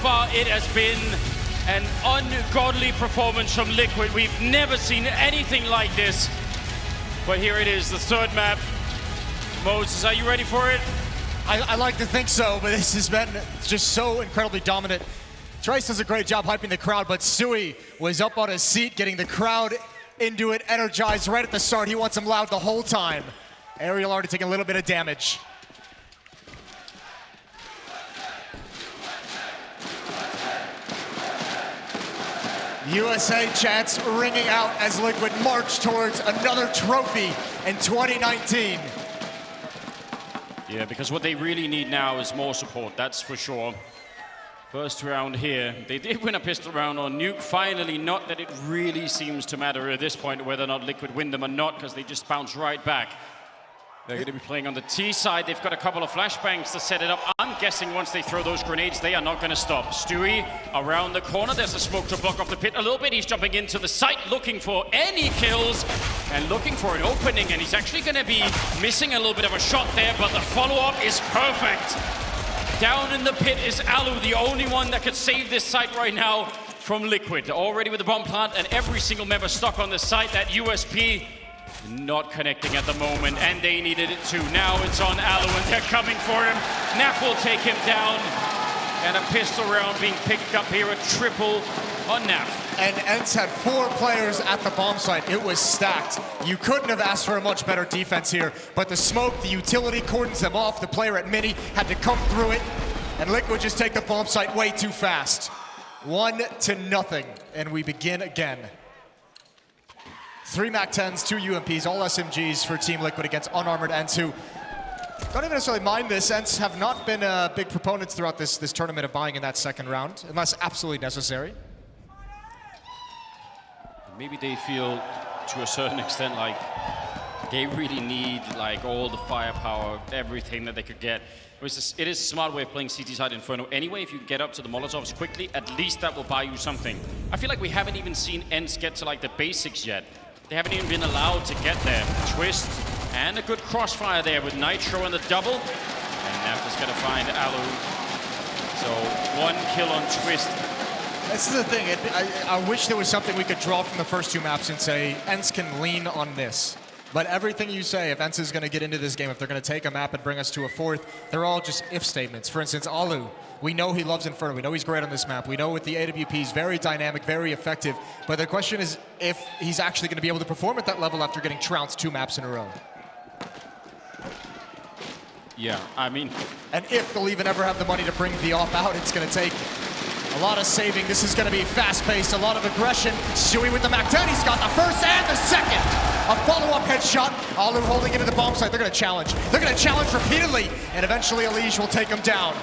far, it has been an ungodly performance from Liquid. We've never seen anything like this. But here it is, the third map. Moses, are you ready for it? I like to think so, but this has been just so incredibly dominant. Trice does a great job hyping the crowd, but Stewie was up on his seat, getting the crowd into it, energized right at the start. He wants them loud the whole time. Ariel already taking a little bit of damage. USA chants ringing out as Liquid march towards another trophy in 2019. Yeah, because what they really need now is more support, that's for sure. First round here, they did win a pistol round on Nuke. Finally, not that it really seems to matter at this point whether or not Liquid win them or not, because they just bounce right back. They're going to be playing on the T side. They've got a couple of flashbangs to set it up. I'm guessing once they throw those grenades, they are not going to stop. Stewie around the corner. There's a smoke to block off the pit a little bit. He's jumping into the site, looking for any kills and looking for an opening. And he's actually going to be missing a little bit of a shot there, but the follow-up is perfect. Down in the pit is Alu, the only one that could save this site right now from Liquid. Already with the bomb plant and every single member stuck on the site. That USP not connecting at the moment, and they needed it too. Now it's on Alu, and they're coming for him. Naf will take him down, and a pistol round being picked up here, a triple on Naf. And ENCE had 4 players at the bomb site. It was stacked. You couldn't have asked for a much better defense here, but the smoke, the utility cordons them off. The player at Mini had to come through it, and Liquid just take the bomb site way too fast. 1-0, and we begin again. 3 MAC-10s, 2 UMPs, all SMGs for Team Liquid against unarmored ENCE, who don't even necessarily mind this. ENCE have not been big proponents throughout this tournament of buying in that second round, unless absolutely necessary. Maybe they feel, to a certain extent, like they really need like all the firepower, everything that they could get. It is a smart way of playing CT side Inferno. Anyway, if you get up to the Molotovs quickly, at least that will buy you something. I feel like we haven't even seen ENCE get to like the basics yet. They haven't even been allowed to get there. Twist and a good crossfire there with Nitro and the double. And Naf is gonna find Alu. So 1 kill on Twist. This is the thing, I wish there was something we could draw from the first 2 maps and say, ENCE can lean on this. But everything you say, if ENCE is going to get into this game, if they're going to take a map and bring us to a 4th, they're all just if statements. For instance, Alu, we know he loves Inferno, we know he's great on this map, we know with the AWP he's very dynamic, very effective, but the question is if he's actually going to be able to perform at that level after getting trounced 2 maps in a row. Yeah, I mean... And if they'll even ever have the money to bring the AWP out, it's going to take a lot of saving. This is going to be fast-paced, a lot of aggression. Stewie with the MAC-10, he's got the first and the second. A follow-up headshot. Alu holding into the bomb site. They're going to challenge. They're going to challenge repeatedly, and eventually Elige will take him down.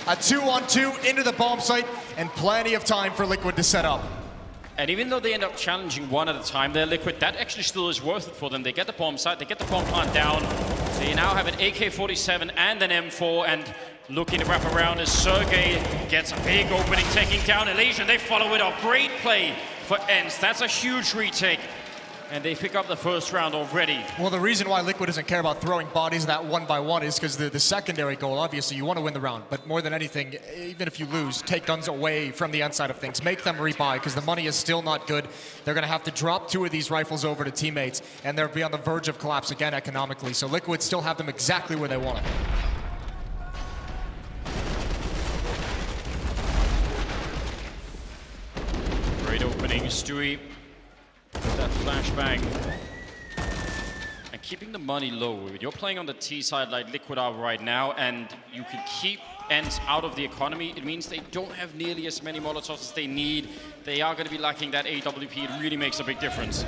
A 2-on-2 into the bomb site, and plenty of time for Liquid to set up. And even though they end up challenging one at a time, they're Liquid, that actually still is worth it for them. They get the bomb site, they get the bomb plant down. They now have an AK-47 and an M4, and looking to wrap around as Sergey gets a big opening, taking down Elige, and they follow it up. Great play for ENCE. That's a huge retake. And they pick up the first round already. Well, the reason why Liquid doesn't care about throwing bodies that 1-by-1 is because the secondary goal, obviously, you want to win the round. But more than anything, even if you lose, take guns away from the inside of things. Make them rebuy, because the money is still not good. They're going to have to drop 2 of these rifles over to teammates, and they'll be on the verge of collapse again economically. So Liquid still have them exactly where they want it. Great opening, Stewie. With that flashbang. And keeping the money low. You're playing on the T side like Liquid are right now, and you can keep ENCE out of the economy. It means they don't have nearly as many Molotovs as they need. They are going to be lacking that AWP. It really makes a big difference.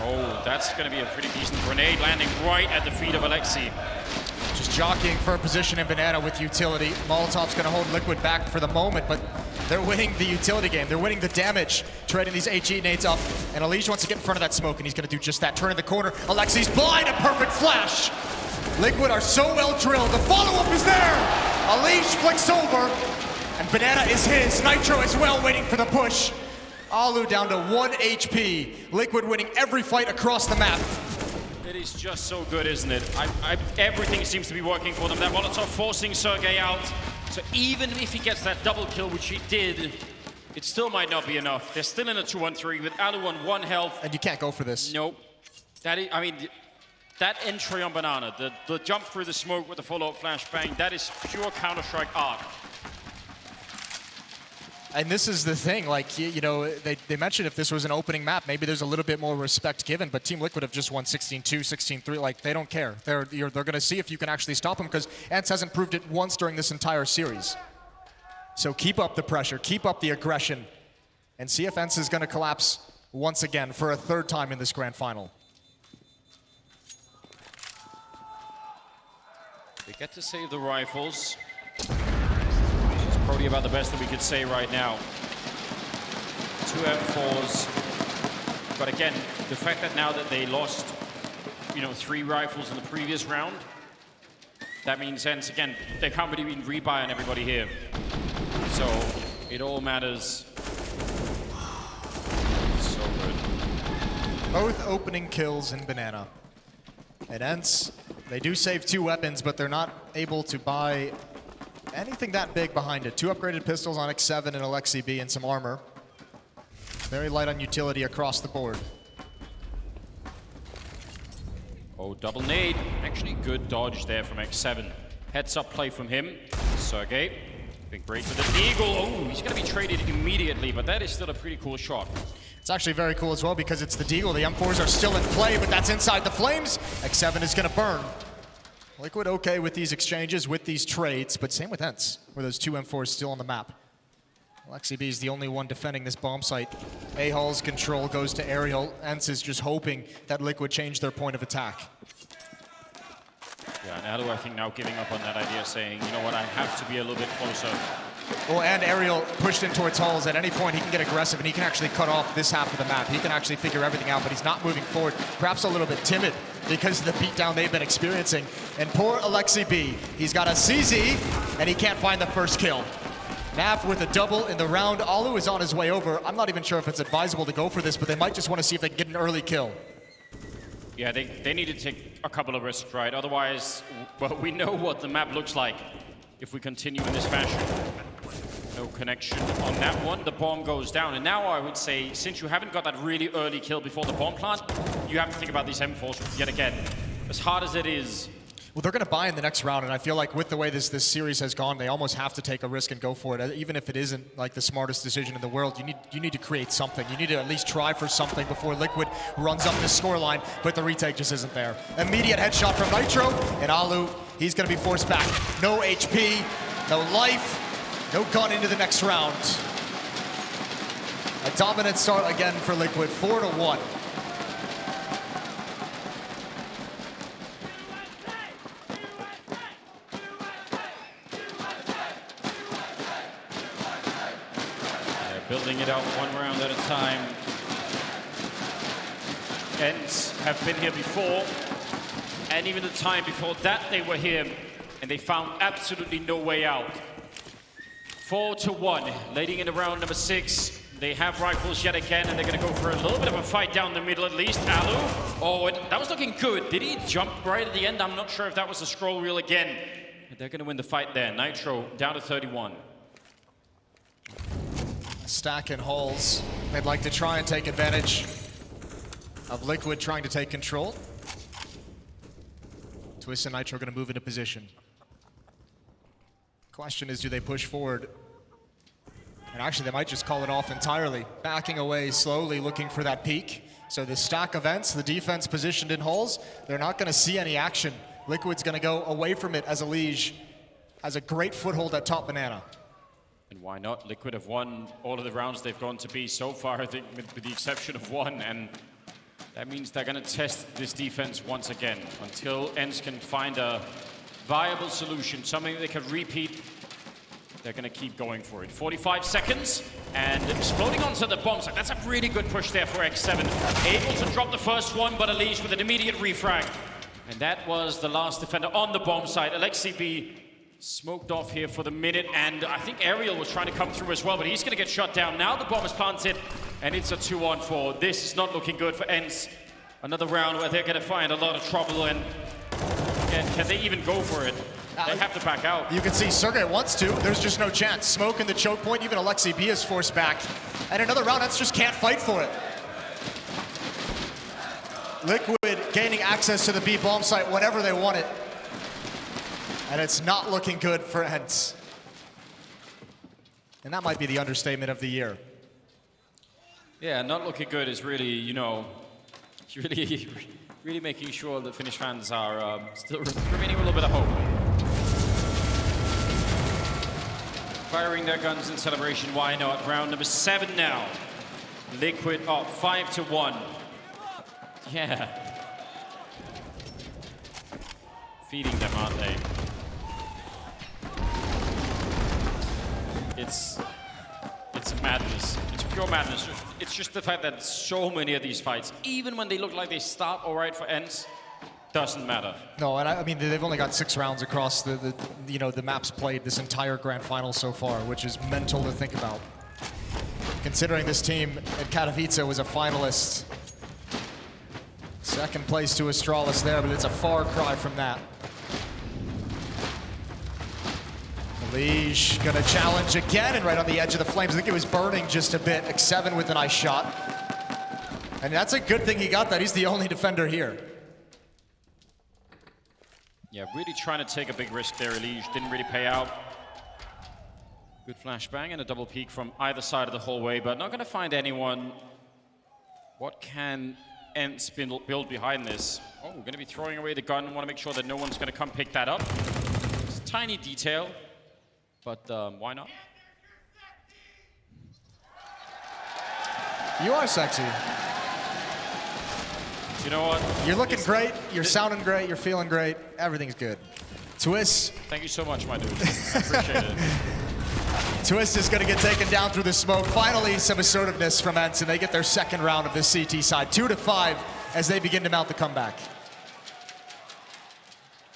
Oh, that's going to be a pretty decent grenade landing right at the feet of Alexi. Just jockeying for a position in Banana with utility. Molotov's going to hold Liquid back for the moment, but they're winning the utility game. They're winning the damage, trading these HE nades up. And Elige wants to get in front of that smoke, and he's going to do just that. Turn in the corner. Alexi's blind, a perfect flash. Liquid are so well drilled. The follow-up is there. Elige flicks over, and Banana is his. Nitro as well, waiting for the push. Alu down to 1 HP. Liquid winning every fight across the map. It is just so good, isn't it? Everything seems to be working for them. That Molotov forcing Sergey out. So even if he gets that double kill, which he did, it still might not be enough. They're still in a 2-on-3 with Alu on 1 health. And you can't go for this. Nope. That is, I mean, that entry on Banana, the jump through the smoke with the follow-up flashbang, that is pure Counter-Strike art. And this is the thing, like, you know, they mentioned if this was an opening map, maybe there's a little bit more respect given, but Team Liquid have just won 16-2, 16-3, like, they don't care. They're going to see if you can actually stop them, because ENCE hasn't proved it once during this entire series. So keep up the pressure, keep up the aggression, and see if ENCE is going to collapse once again for a 3rd time in this grand final. They get to save the rifles. Probably about the best that we could say right now. 2 M4s. But again, the fact that now that they lost, you know, 3 rifles in the previous round, that means ENCE, again, they can't really rebuy on everybody here. So it all matters. So good. Both opening kills in Banana. And ENCE, they do save 2 weapons, but they're not able to buy anything that big behind it. 2 upgraded pistols on X7 and Alexi B and some armor. Very light on utility across the board. Oh, double nade. Actually, good dodge there from X7. Heads up play from him. Sergey. Big break with the Deagle. Oh, he's going to be traded immediately, but that is still a pretty cool shot. It's actually very cool as well because it's the Deagle. The M4s are still in play, but that's inside the flames. X7 is going to burn. Liquid okay with these exchanges, with these trades, but same with ENCE, where those 2 M4s still on the map. Alexi B is the only one defending this bomb site. A-Hall's control goes to Aerial. ENCE is just hoping that Liquid change their point of attack. Yeah, and Alu, I think, now giving up on that idea, saying, you know what, I have to be a little bit closer. Well, and Aerial pushed in towards Halls. At any point, he can get aggressive, and he can actually cut off this half of the map. He can actually figure everything out, but he's not moving forward. Perhaps a little bit timid because of the beatdown they've been experiencing. And poor Alexi B, he's got a CZ, and he can't find the first kill. Nav with a double in the round. Alu is on his way over. I'm not even sure if it's advisable to go for this, but they might just want to see if they can get an early kill. Yeah, they need to take a couple of risks, right? Otherwise, well, we know what the map looks like if we continue in this fashion. No connection on that one. The bomb goes down. And now I would say, since you haven't got that really early kill before the bomb plant, you have to think about these M4s yet again. As hard as it is. Well, they're going to buy in the next round, and I feel like with the way this series has gone, they almost have to take a risk and go for it. Even if it isn't like the smartest decision in the world, you need to create something. You need to at least try for something before Liquid runs up this scoreline, but the retake just isn't there. Immediate headshot from Nitro, and Alu, he's going to be forced back. No HP, no life, no gun into the next round. A dominant start again for Liquid, 4-1. Building it out 1 round at a time. ENCE have been here before, and even the time before that they were here, and they found absolutely no way out. 4-1, leading into round number 6. They have rifles yet again, and they're going to go for a little bit of a fight down the middle at least. Alu, oh, and that was looking good. Did he jump right at the end? I'm not sure if that was a scroll reel again. But they're going to win the fight there. Nitro down to 31. Stack and Halls. They'd like to try and take advantage of Liquid trying to take control. Twist and Nitro going to move into position. Question is, do they push forward? And actually, they might just call it off entirely. Backing away slowly, looking for that peak. So the stack of ENCE, the defense positioned in Halls, they're not going to see any action. Liquid's going to go away from it as Elige has a great foothold at top Banana. And why not? Liquid have won all of the rounds they've gone to be so far, I think, with the exception of 1. And that means they're going to test this defense once again until ENCE can find a viable solution, something they can repeat. They're going to keep going for it. 45 seconds and exploding onto the bomb site. That's a really good push there for X7. Able to drop the first one, but Elige with an immediate refrag. And that was the last defender on the bomb site. Alexi B smoked off here for the minute, and I think Aerial was trying to come through as well, but he's going to get shot down. Now the bomb is planted, and it's a 2-on-4. This is not looking good for ENCE. Another round where they're gonna find a lot of trouble, and can they even go for it? They have to back out. You can see Sergey wants to. There's just no chance. Smoke in the choke point. Even Alexi B is forced back. And another round, ENCE just can't fight for it. Liquid gaining access to the B bomb site whenever they want it. And it's not looking good for ENCE. And that might be the understatement of the year. Yeah, not looking good is really, you know, really making sure that Finnish fans are still remaining with a little bit of hope. Firing their guns in celebration, why not? Round number 7 now. Liquid up 5-1. Yeah. Feeding them, aren't they? It's madness. It's pure madness. It's just the fact that so many of these fights, even when they look like they start all right for ENCE, doesn't matter. No, and I mean, they've only got 6 rounds across the maps played this entire grand final so far, which is mental to think about. Considering this team at Katowice was a finalist. Second place to Astralis there, but it's a far cry from that. Lige gonna challenge again, and right on the edge of the flames. I think it was burning just a bit. X7 with a nice shot. And that's a good thing he got that. He's the only defender here. Yeah, really trying to take a big risk there. Lige didn't really pay out. Good flashbang and a double peek from either side of the hallway, but not going to find anyone. What can ENCE build behind this? Oh, we're going to be throwing away the gun. Want to make sure that no one's going to come pick that up. It's a tiny detail, but why not? You are sexy. You know what? You're looking great, you're sounding great, you're feeling great, everything's good. Twist. Thank you so much, my dude. I appreciate it. Twist is going to get taken down through the smoke. Finally, some assertiveness from ENCE, and they get their second round of this CT side. 2-5 as they begin to mount the comeback.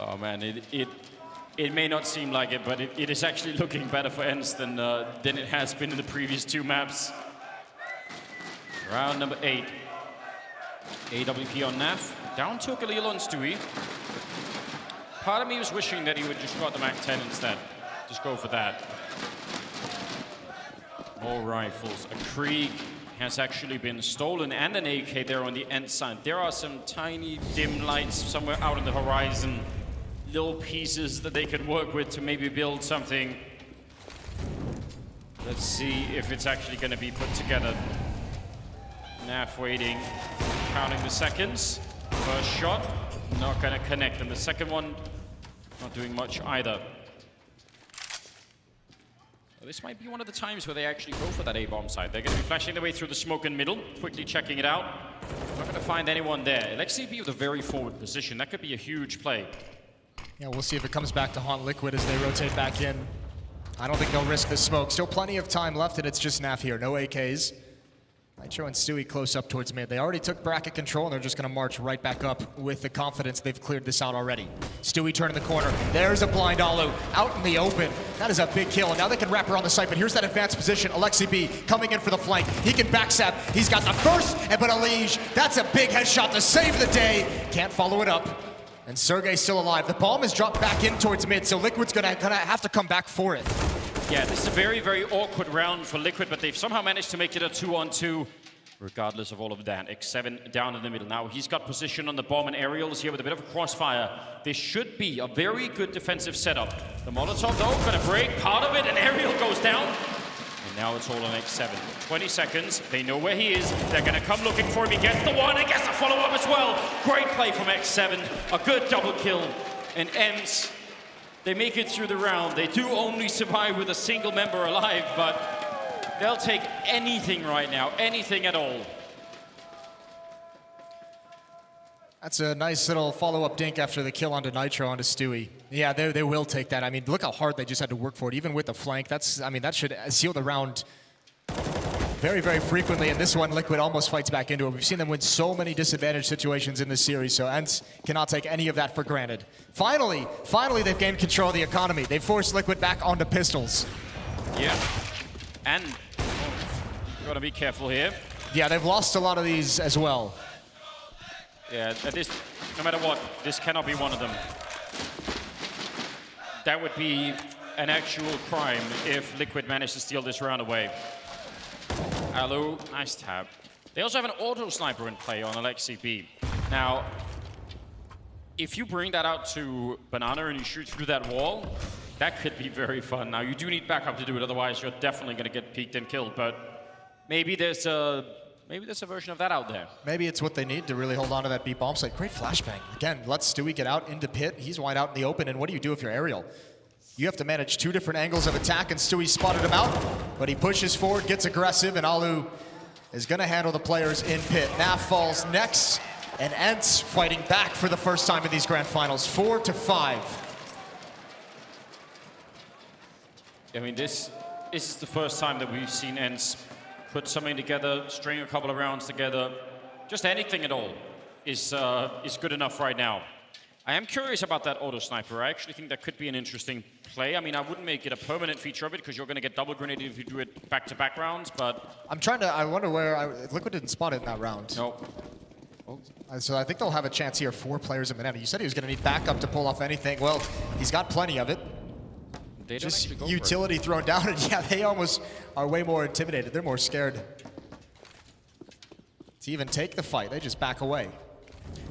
Oh man, it may not seem like it, but it is actually looking better for ENCE than it has been in the previous 2 maps. Round number 8. AWP on NAF, down to Khalil on Stewie. Part of me was wishing that he would just got the MAC-10 instead. Just go for that. More rifles. A Krieg has actually been stolen, and an AK there on the ENCE side. There are some tiny dim lights somewhere out on the horizon. Little pieces that they can work with to maybe build something. Let's see if it's actually going to be put together. NAF waiting, counting the seconds. First shot, not going to connect. And the second one, not doing much either. Well, this might be one of the times where they actually go for that A-bomb side. They're going to be flashing their way through the smoke in middle, quickly checking it out. Not going to find anyone there. LXCP with a very forward position. That could be a huge play. Yeah, we'll see if it comes back to haunt Liquid as they rotate back in. I don't think they'll risk the smoke. Still plenty of time left, and it's just NAF here. No AKs. Nitro and Stewie close up towards mid. They already took bracket control, and they're just going to march right back up with the confidence they've cleared this out already. Stewie turning the corner. There's a blind Alu out in the open. That is a big kill, and now they can wrap around the site, but here's that advanced position. Alexi B coming in for the flank. He can backstab. He's got the first, but Lige, that's a big headshot to save the day. Can't follow it up. And Sergey's still alive. The bomb is dropped back in towards mid, so Liquid's gonna have to come back for it. Yeah, this is a very, very awkward round for Liquid, but they've somehow managed to make it a 2-on-2, regardless of all of that. X7 down in the middle. Now he's got position on the bomb, and Aerial's here with a bit of a crossfire. This should be a very good defensive setup. The Molotov, though, gonna break part of it, and Aerial goes down. And now it's all on X7. 20 seconds, they know where he is. They're gonna come looking for him. He gets the one, and gets the follow-up as well. Great play from X7, a good double kill. And ENCE, they make it through the round. They do only survive with a single member alive, but they'll take anything right now, anything at all. That's a nice little follow-up dink after the kill onto Nitro, onto Stewie. Yeah, they will take that. I mean, look how hard they just had to work for it, even with the flank. That's, I mean, that should seal the round very, very frequently. And this one, Liquid almost fights back into it. We've seen them win so many disadvantaged situations in this series, so ENCE cannot take any of that for granted. Finally, they've gained control of the economy. They've forced Liquid back onto pistols. Yeah, and gotta be careful here. Yeah, they've lost a lot of these as well. Yeah, this, no matter what, this cannot be one of them. That would be an actual crime if Liquid managed to steal this round away. Alu, nice tap. They also have an auto sniper in play on Alexi B. Now, if you bring that out to Banana and you shoot through that wall, that could be very fun. Now, you do need backup to do it, otherwise you're definitely going to get peeked and killed, but maybe there's a version of that out there. Maybe it's what they need to really hold on to that B bomb site. Great flashbang. Again, lets Stewie get out into pit. He's wide out in the open, and what do you do if you're aerial? You have to manage two different angles of attack, and Stewie spotted him out, but he pushes forward, gets aggressive, and Alu is going to handle the players in pit. Naf falls next, and ENCE fighting back for the first time in these grand finals, 4-5. I mean, this is the first time that we've seen ENCE put something together, string a couple of rounds together. Just anything at all is good enough right now. I am curious about that auto sniper. I actually think that could be an interesting play. I mean, I wouldn't make it a permanent feature of it because you're going to get double grenaded if you do it back-to-back rounds, but... I wonder where, Liquid didn't spot it in that round. No. Oh. So I think they'll have a chance here, 4 players in Banana. You said he was going to need backup to pull off anything. Well, he's got plenty of it. They don't Just go utility thrown down, and yeah, they almost are way more intimidated. They're more scared to even take the fight. They just back away.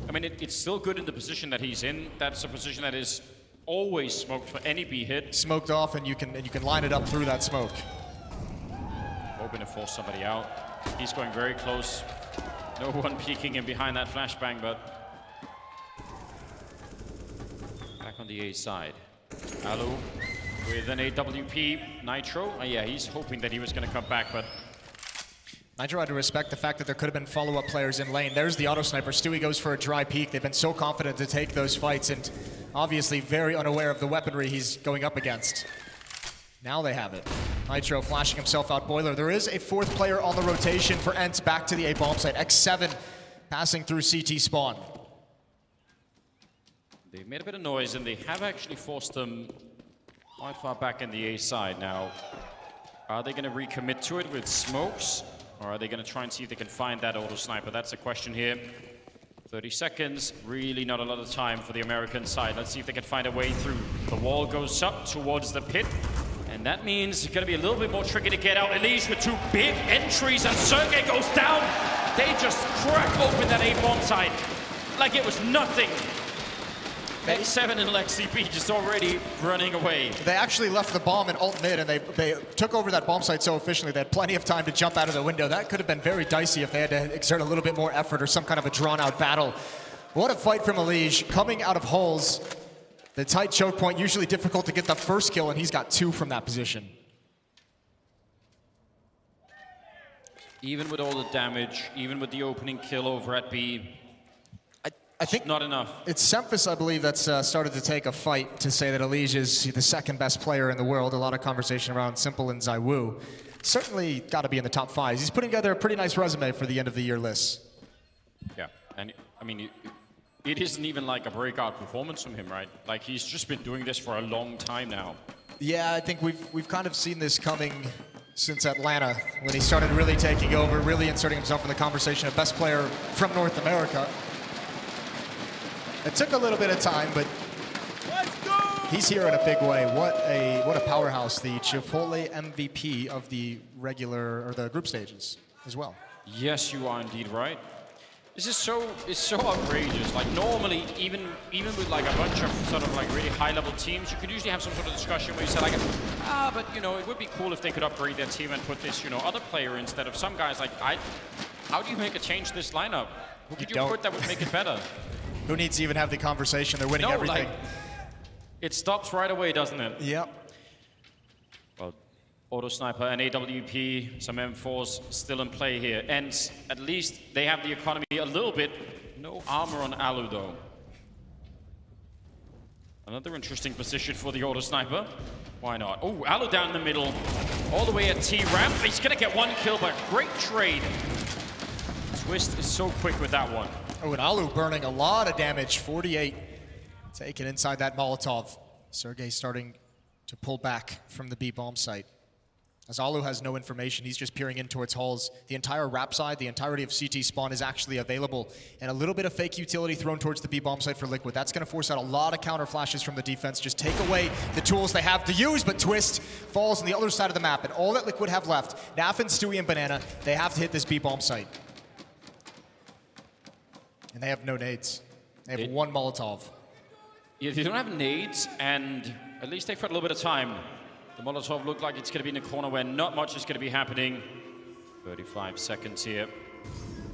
I mean, it's still good in the position that he's in. That's a position that is always smoked for any B hit. Smoked off, and you can line it up through that smoke. Hoping to force somebody out. He's going very close. No one peeking in behind that flashbang, but back on the A side. Alu with an AWP. Nitro. Yeah, he's hoping that he was going to come back, but Nitro had to respect the fact that there could have been follow-up players in lane. There's the auto sniper. Stewie goes for a dry peek. They've been so confident to take those fights and obviously very unaware of the weaponry he's going up against. Now they have it. Nitro flashing himself out Boiler. There is a 4th player on the rotation for ENCE back to the A bomb site. X7 passing through CT spawn. They've made a bit of noise and they have actually forced them quite far back in the A side. Now, are they going to recommit to it with smokes? Or are they going to try and see if they can find that auto sniper? That's the question here. 30 seconds, really not a lot of time for the American side. Let's see if they can find a way through. The wall goes up towards the pit, and that means it's going to be a little bit more tricky to get out. Elige with 2 big entries, and Sergey goes down. They just crack open that A-bomb side like it was nothing. X7 and Lexi B just already running away. They actually left the bomb in ult mid, and they took over that bomb site so efficiently they had plenty of time to jump out of the window. That could have been very dicey if they had to exert a little bit more effort or some kind of a drawn-out battle. What a fight from Elige, coming out of holes. The tight choke point, usually difficult to get the first kill, and he's got 2 from that position. Even with all the damage, even with the opening kill over at B, I think not enough. It's Semphis, I believe, that's started to take a fight to say that Elige is the 2nd best player in the world. A lot of conversation around Simple and Zaiwu. Certainly got to be in the top 5. He's putting together a pretty nice resume for the end of the year list. Yeah, and I mean, it isn't even like a breakout performance from him, right? Like, he's just been doing this for a long time now. Yeah, I think we've kind of seen this coming since Atlanta, when he started really taking over, really inserting himself in the conversation of best player from North America. It took a little bit of time, but he's here in a big way. What a powerhouse, the Chipotle MVP of the regular or the group stages as well. Yes, you are indeed right. This is so outrageous. Like, normally, even with like a bunch of sort of like really high-level teams, you could usually have some sort of discussion where you say like, but you know, it would be cool if they could upgrade their team and put this, you know, other player instead of some guys. Like, how do you make a change to this lineup? Who could you put that would make it better? Who needs to even have the conversation? They're winning everything. Like, it stops right away, doesn't it? Yep. Well, auto sniper and AWP, some M4s still in play here. ENCE, at least they have the economy a little bit. No armor on Alu, though. Another interesting position for the auto sniper. Why not? Oh, Alu down in the middle, all the way at T-ramp. He's gonna get 1 kill, but great trade. Twist is so quick with that one. Oh, and Alu burning a lot of damage, 48. Taken inside that Molotov. Sergey starting to pull back from the B bomb site. As Alu has no information, he's just peering in towards halls. The entire wrap side, the entirety of CT spawn is actually available. And a little bit of fake utility thrown towards the B-bomb site for Liquid. That's going to force out a lot of counter flashes from the defense. Just take away the tools they have to use, but Twist falls on the other side of the map. And all that Liquid have left, Naf and Stewie and Banana, they have to hit this B-bomb site. And they have no nades. They have one Molotov. Yeah, they don't have nades, and at least they've got a little bit of time. The Molotov looked like it's going to be in a corner where not much is going to be happening. 35 seconds here.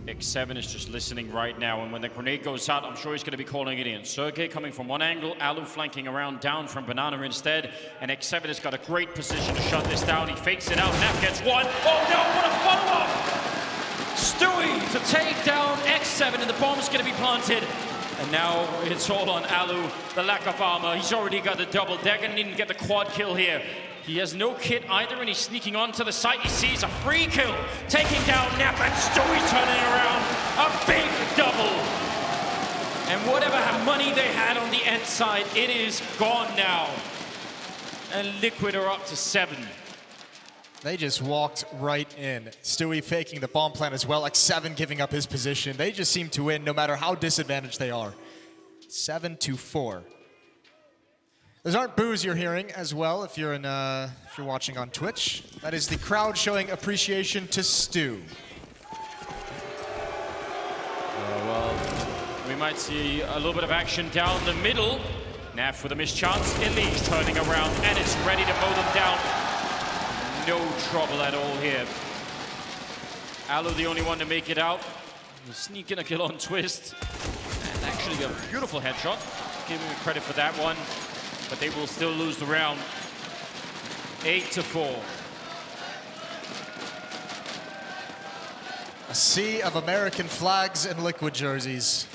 X7 is just listening right now, and when the grenade goes out, I'm sure he's going to be calling it in. Sergey coming from one angle, Alu flanking around down from Banana instead, and X7 has got a great position to shut this down. He fakes it out, Naf gets one. Oh no, what a follow-up! Stewie to take down X7, and the bomb's going to be planted. And now it's all on Alu, the lack of armor. He's already got the double. They're going to need to get the quad kill here. He has no kit either, and he's sneaking onto the site. He sees a free kill, taking down Nap, and Stewie turning around. A big double. And whatever money they had on the ENCE side, it is gone now. And Liquid are up to 7. They just walked right in. Stewie faking the bomb plant as well. X7 giving up his position. They just seem to win no matter how disadvantaged they are. 7-4. Those aren't boos you're hearing as well if you're watching on Twitch. That is the crowd showing appreciation to Stu. Well, we might see a little bit of action down the middle. Naf with a missed chance. Elise turning around and is ready to mow them down. No trouble at all here. Alu the only one to make it out. He's sneaking a kill on Twist. And actually a beautiful headshot. Give him credit for that one. But they will still lose the round. 8-4. A sea of American flags and Liquid jerseys.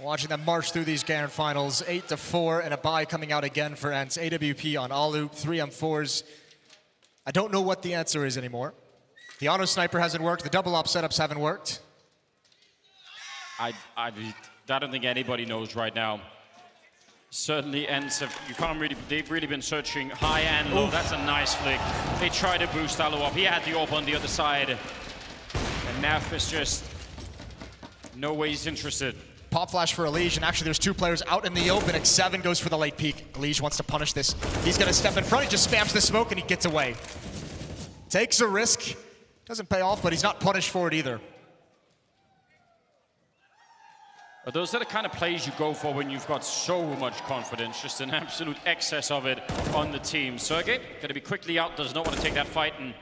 Watching them march through these grand finals. 8-4 and a bye coming out again for ENCE. AWP on Alu, 3 M4s. I don't know what the answer is anymore. The auto sniper hasn't worked. The double op setups haven't worked. I don't think anybody knows right now. Certainly ENCE, they've really been searching high and low. Oof. That's a nice flick. They try to boost Alu up. He had the AWP on the other side. And Naf is just no way he's interested. Pop flash for Elige, and actually there's 2 players out in the open. X7 goes for the late peek. Elige wants to punish this. He's gonna step in front, he just spams the smoke and he gets away. Takes a risk, doesn't pay off, but he's not punished for it either. But those are the kind of plays you go for when you've got so much confidence, just an absolute excess of it on the team. Sergey, gonna be quickly out, does not want to take that fight, and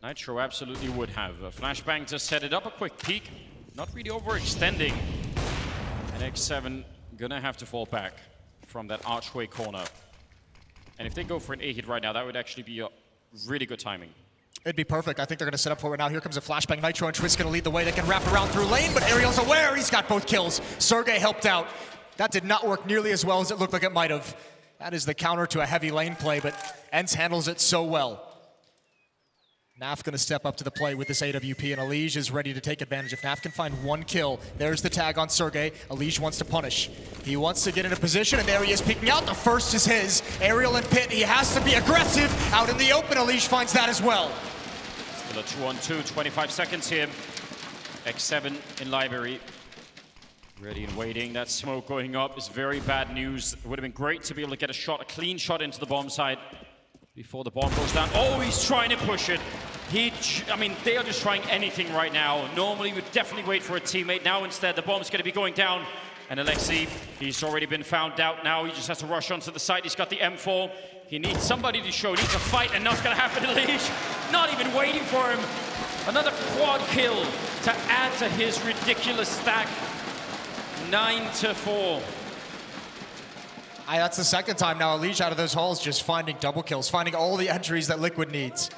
Nitro absolutely would have. A flashbang to set it up, a quick peek, not really overextending. And X7 gonna have to fall back from that archway corner. And if they go for an A-hit right now, that would actually be a really good timing. It'd be perfect. I think they're gonna set up for it now. Here comes a flashbang. Nitro and Twist gonna lead the way. They can wrap around through lane, but Ariel's aware. He's got both kills. Sergey helped out. That did not work nearly as well as it looked like it might have. That is the counter to a heavy lane play, but ENCE handles it so well. Naf gonna step up to the play with this AWP, and Elige is ready to take advantage. If Naf can find 1 kill, there's the tag on Sergey. Elige wants to punish. He wants to get into position, and there he is peeking out. The first is his. Ariel and Pit, he has to be aggressive. Out in the open, Elige finds that as well. Still a 2-on-2, 25 seconds here. X7 in library. Ready and waiting. That smoke going up is very bad news. It would have been great to be able to get a shot, a clean shot into the bomb site before the bomb goes down. Oh, he's trying to push it. I mean, they are just trying anything right now. Normally, we'd definitely wait for a teammate. Now, instead, the bomb's going to be going down. And Alexei, he's already been found out now. He just has to rush onto the site. He's got the M4. He needs somebody to show. He needs a fight, and nothing's going to happen to Lige. Not even waiting for him. Another quad kill to add to his ridiculous stack. 9-4. That's the second time now Elige out of those halls just finding double kills, finding all the entries that Liquid needs.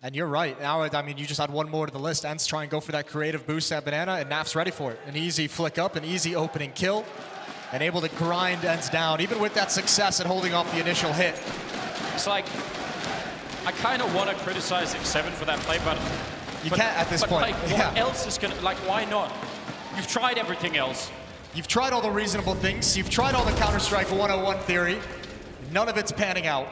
And you're right. Now, I mean, you just add 1 more to the list. ENCE try and go for that creative boost at Banana, and Naf's ready for it. An easy flick up, an easy opening kill, and able to grind ENCE down, even with that success at holding off the initial hit. It's like, I kind of want to criticize X7 for that play, but you can't at this point. Like, what else is gonna, like, why not? You've tried everything else. You've tried all the reasonable things. You've tried all the Counter-Strike 101 theory. None of it's panning out.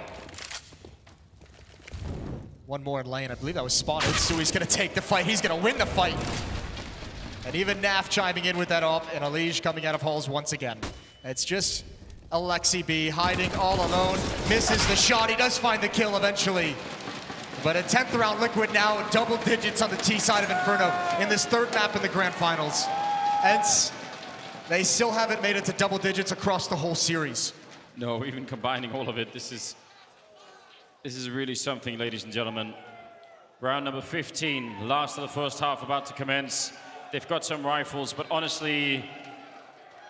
One more in lane. I believe that was spotted. Sui's gonna take the fight. He's gonna win the fight. And even Naf chiming in with that op, and Alige coming out of halls once again. It's just Alexi B hiding all alone. Misses the shot. He does find the kill eventually. But a 10th round Liquid now, double digits on the T side of Inferno in this third map in the grand finals. ENCE, they still haven't made it to double digits across the whole series. No, even combining all of it, this is really something, ladies and gentlemen. Round number 15, last of the first half about to commence. They've got some rifles, but honestly,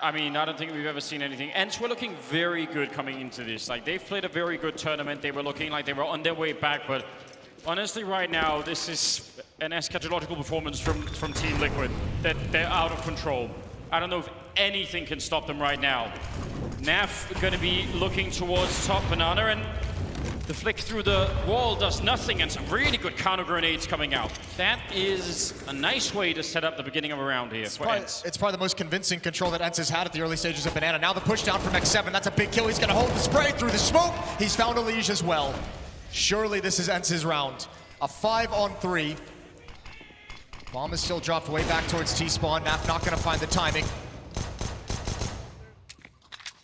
I mean, I don't think we've ever seen anything. ENCE were looking very good coming into this. Like, they've played a very good tournament. They were looking like they were on their way back, but honestly, right now, this is an eschatological performance from Team Liquid. That they're out of control. I don't know if anything can stop them right now. Naf gonna be looking towards top banana, and the flick through the wall does nothing, and some really good counter grenades coming out. That is a nice way to set up the beginning of a round here for ENCE. It's probably the most convincing control that ENCE has had at the early stages of Banana. Now the push down from X7, that's a big kill. He's gonna hold the spray through the smoke. He's found Alige as well. Surely this is ENCE's round. A 5-on-3. Bomb is still dropped way back towards T-spawn. Naf not gonna find the timing.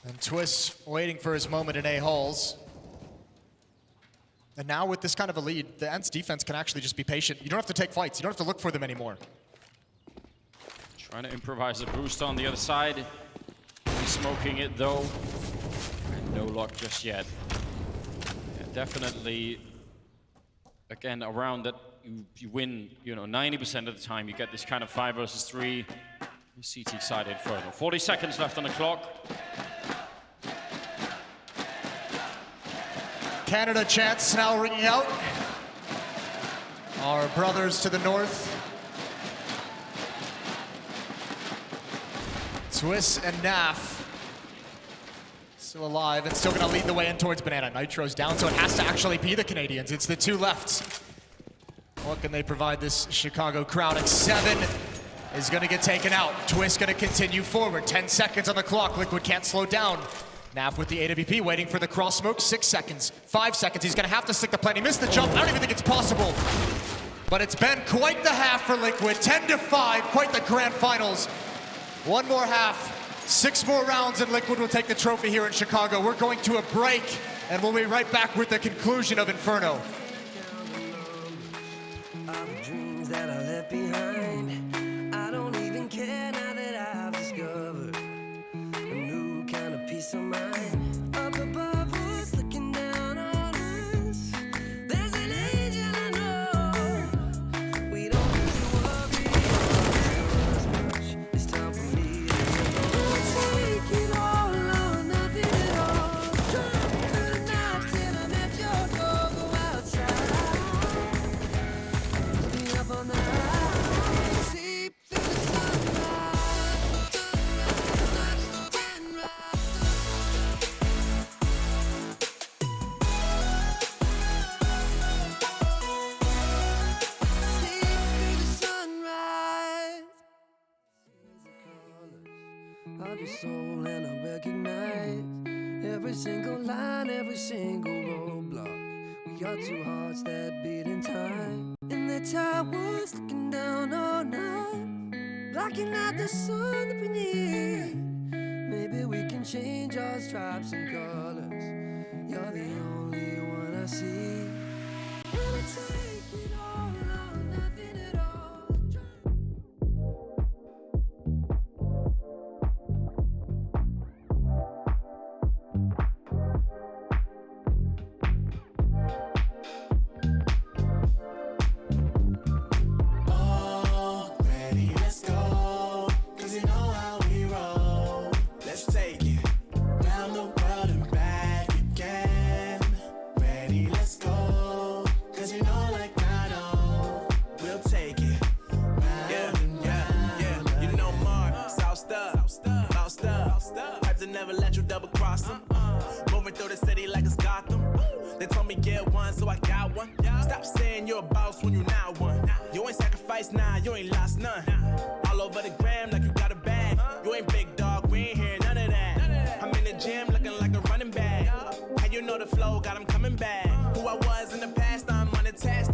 And Twist waiting for his moment in A halls. And now with this kind of a lead, the ENCE defense can actually just be patient. You don't have to take fights. You don't have to look for them anymore. Trying to improvise a boost on the other side. He's smoking it though. And no luck just yet. Yeah, definitely, again, a round that you win, 90% of the time. You get this kind of 5 versus 3 CT side Inferno. 40 seconds left on the clock. Canada chants now ringing out. Our brothers to the north. Twist and Naf still alive and still gonna lead the way in towards Banana. Nitro's down, so it has to actually be the Canadians. It's the two left. What can they provide this Chicago crowd? X7 is gonna get taken out. Twist gonna continue forward. 10 seconds on the clock. Liquid can't slow down. Naf with the AWP, waiting for the cross smoke. 6 seconds, 5 seconds. He's gonna have to stick the plan. He missed the jump. I don't even think it's possible. But it's been quite the half for Liquid. 10-5, quite the grand finals. One more half, 6 more rounds, and Liquid will take the trophy here in Chicago. We're going to a break, and we'll be right back with the conclusion of Inferno. Dreams that I left behind. I don't even care now that I've discovered a new kind of peace of mind. Up above us, looking down on us. There's an angel I know. We don't need to worry as much. It's time for me to take it all or nothing at all. Drunk through the night till I'm at your door. Go outside. Be up on the high. Sleep through the sunrise. Of your soul, and I recognize every single line, every single roadblock. We are two hearts that beat in time, and that time was looking down all night, blocking out the sun that we need. Maybe we can change our stripes and colors. You're the only one I see. Wanna take it all or nothing at all. Never let you double cross them. Moving through the city like it's Gotham. They told me get one, so I got one. Stop saying you're a boss when you not one. You ain't sacrificed, nah, you ain't lost none. All over the gram like you got a bag. You ain't big dog, we ain't hear none of that. I'm in the gym looking like a running back. How you know the flow got him coming back? Who I was in the past, I'm unattached.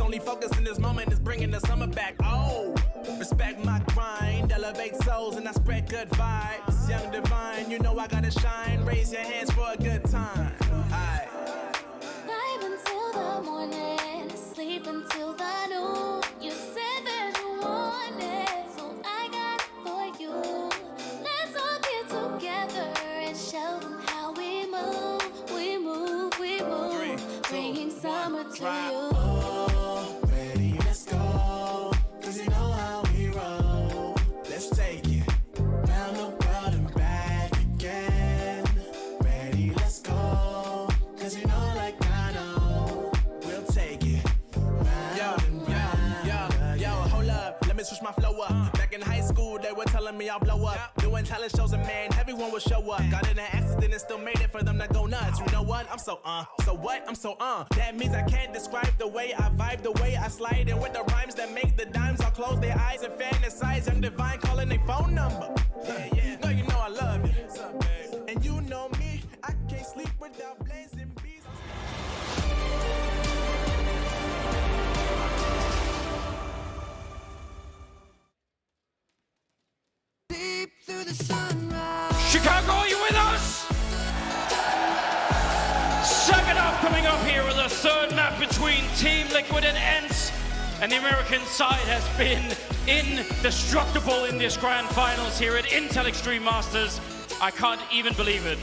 good vibes. Young divine, you know I gotta shine. Raise your hands for a good time. Aight. Vibe until the morning, sleep until the noon. You said that you want it, so I got it for you. Let's all get together and show them how we move. We move, we move. 3, 2, Bringing 1, summer to drop. you. Oh, ready, let's go. 'Cause you know how we roll. Let's take it round the world and back again. Ready, let's go. 'Cause you know, like I know, we'll take it round and round. Yo, hold up, let me switch my flow up. Back in high school, they were telling me I'll blow up. Doing talent shows and man, everyone will show up. Got in an accident and still made it for them to go nuts. You know what? I'm so what? I'm so That means I can't describe the way I vibe, the way I slide. And with the rhymes that make the dimes, I'll close their eyes and fantasize. Young divine calling their phone number. Yeah. No, you know I love you. And you know me, I can't sleep without blazing beats. Deep through the sunrise. Chicago, are you with us? Second half coming up here with a third map between Team Liquid and ENCE. And the American side has been indestructible in this grand finals here at Intel Extreme Masters. I can't even believe it.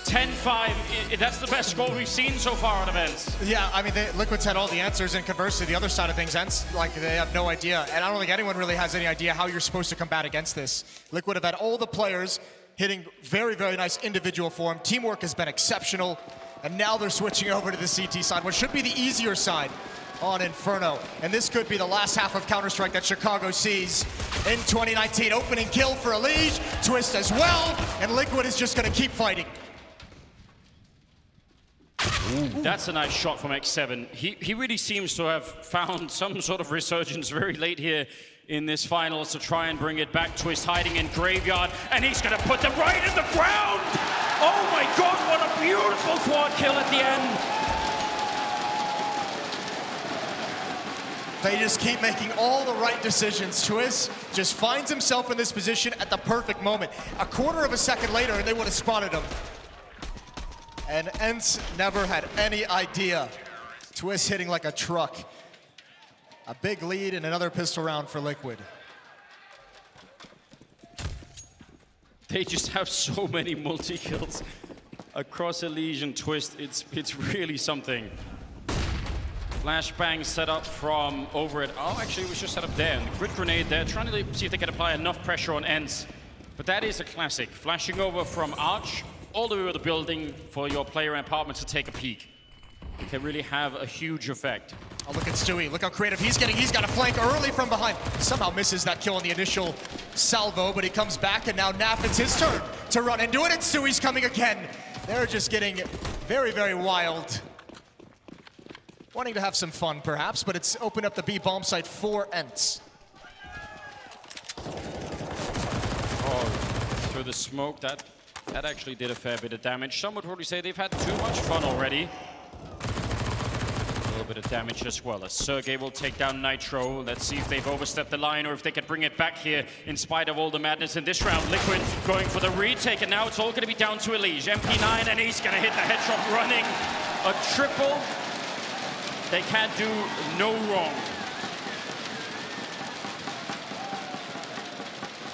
10-5, that's the best score we've seen so far out of ENCE. Yeah, I mean, Liquid's had all the answers, and conversely, the other side of things, ENCE, like, they have no idea. And I don't think anyone really has any idea how you're supposed to combat against this. Liquid have had all the players hitting very, very nice individual form. Teamwork has been exceptional, and now they're switching over to the CT side, what should be the easier side on Inferno. And this could be the last half of Counter-Strike that Chicago sees in 2019. Opening kill for Elige, Twist as well, and Liquid is just gonna keep fighting. That's a nice shot from X7. He really seems to have found some sort of resurgence very late here in this finals to try and bring it back. Twist hiding in Graveyard, and he's gonna put them right in the ground! Oh my god, what a beautiful quad kill at the end! They just keep making all the right decisions. Twist just finds himself in this position at the perfect moment. A quarter of a second later, and they would have spotted him. And ENCE never had any idea. Twist hitting like a truck. A big lead and another pistol round for Liquid. They just have so many multi-kills across Elige and Twist. It's really something. Flashbang set up from over it. Oh, actually, it was just set up there. And the grid grenade there, trying to see if they can apply enough pressure on ENCE. But that is a classic. Flashing over from Arch all the way to the building for your player and apartment to take a peek. It can really have a huge effect. Oh, look at Stewie. Look how creative he's getting. He's got a flank early from behind. Somehow misses that kill on the initial salvo, but he comes back, and now Nap, it's his turn to run into it, and Stewie's coming again. They're just getting very, very wild. Wanting to have some fun, perhaps, but it's opened up the B bomb site for ENCE. Oh, through the smoke, that actually did a fair bit of damage. Some would probably say they've had too much fun already. A little bit of damage as well, as Sergey will take down Nitro. Let's see if they've overstepped the line or if they can bring it back here in spite of all the madness in this round. Liquid going for the retake, and now it's all going to be down to Elige. MP9, and he's going to hit the headshot running. A triple. They can't do no wrong.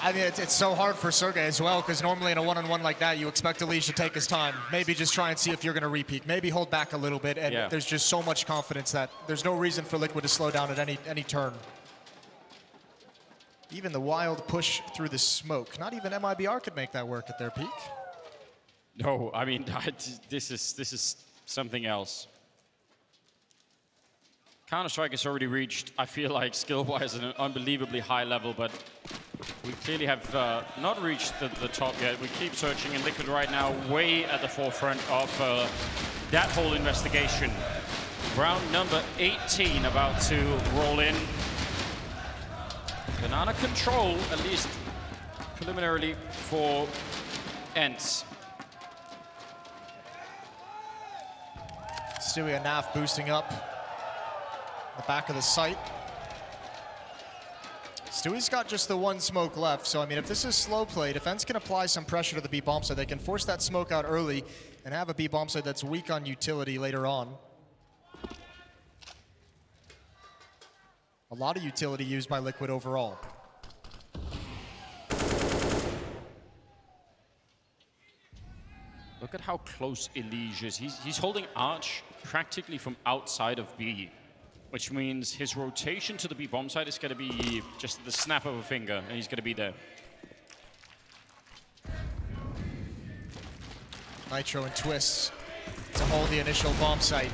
I mean, it's so hard for Sergey as well, because normally in a one-on-one like that, you expect Elige to take his time. Maybe just try and see if you're going to repeat. Maybe hold back a little bit, and there's just so much confidence that there's no reason for Liquid to slow down at any turn. Even the wild push through the smoke. Not even MIBR could make that work at their peak. No, I mean, this is something else. Counter-Strike has already reached, I feel like, skill-wise, an unbelievably high level, but we clearly have not reached the top yet. We keep searching, and Liquid right now way at the forefront of that whole investigation. Round number 18 about to roll in. Banana control, at least preliminarily, for ENCE. Stewie and Naf boosting up the back of the site. Stewie's got just the one smoke left, so I mean, if this is slow play, defense can apply some pressure to the B bomb side. They can force that smoke out early and have a B bomb side that's weak on utility later on. A lot of utility used by Liquid overall. Look at how close Elige is. He's holding Arch practically from outside of B, which means his rotation to the B bomb side is going to be just the snap of a finger, and he's going to be there. Nitro and Twists to hold the initial bomb site.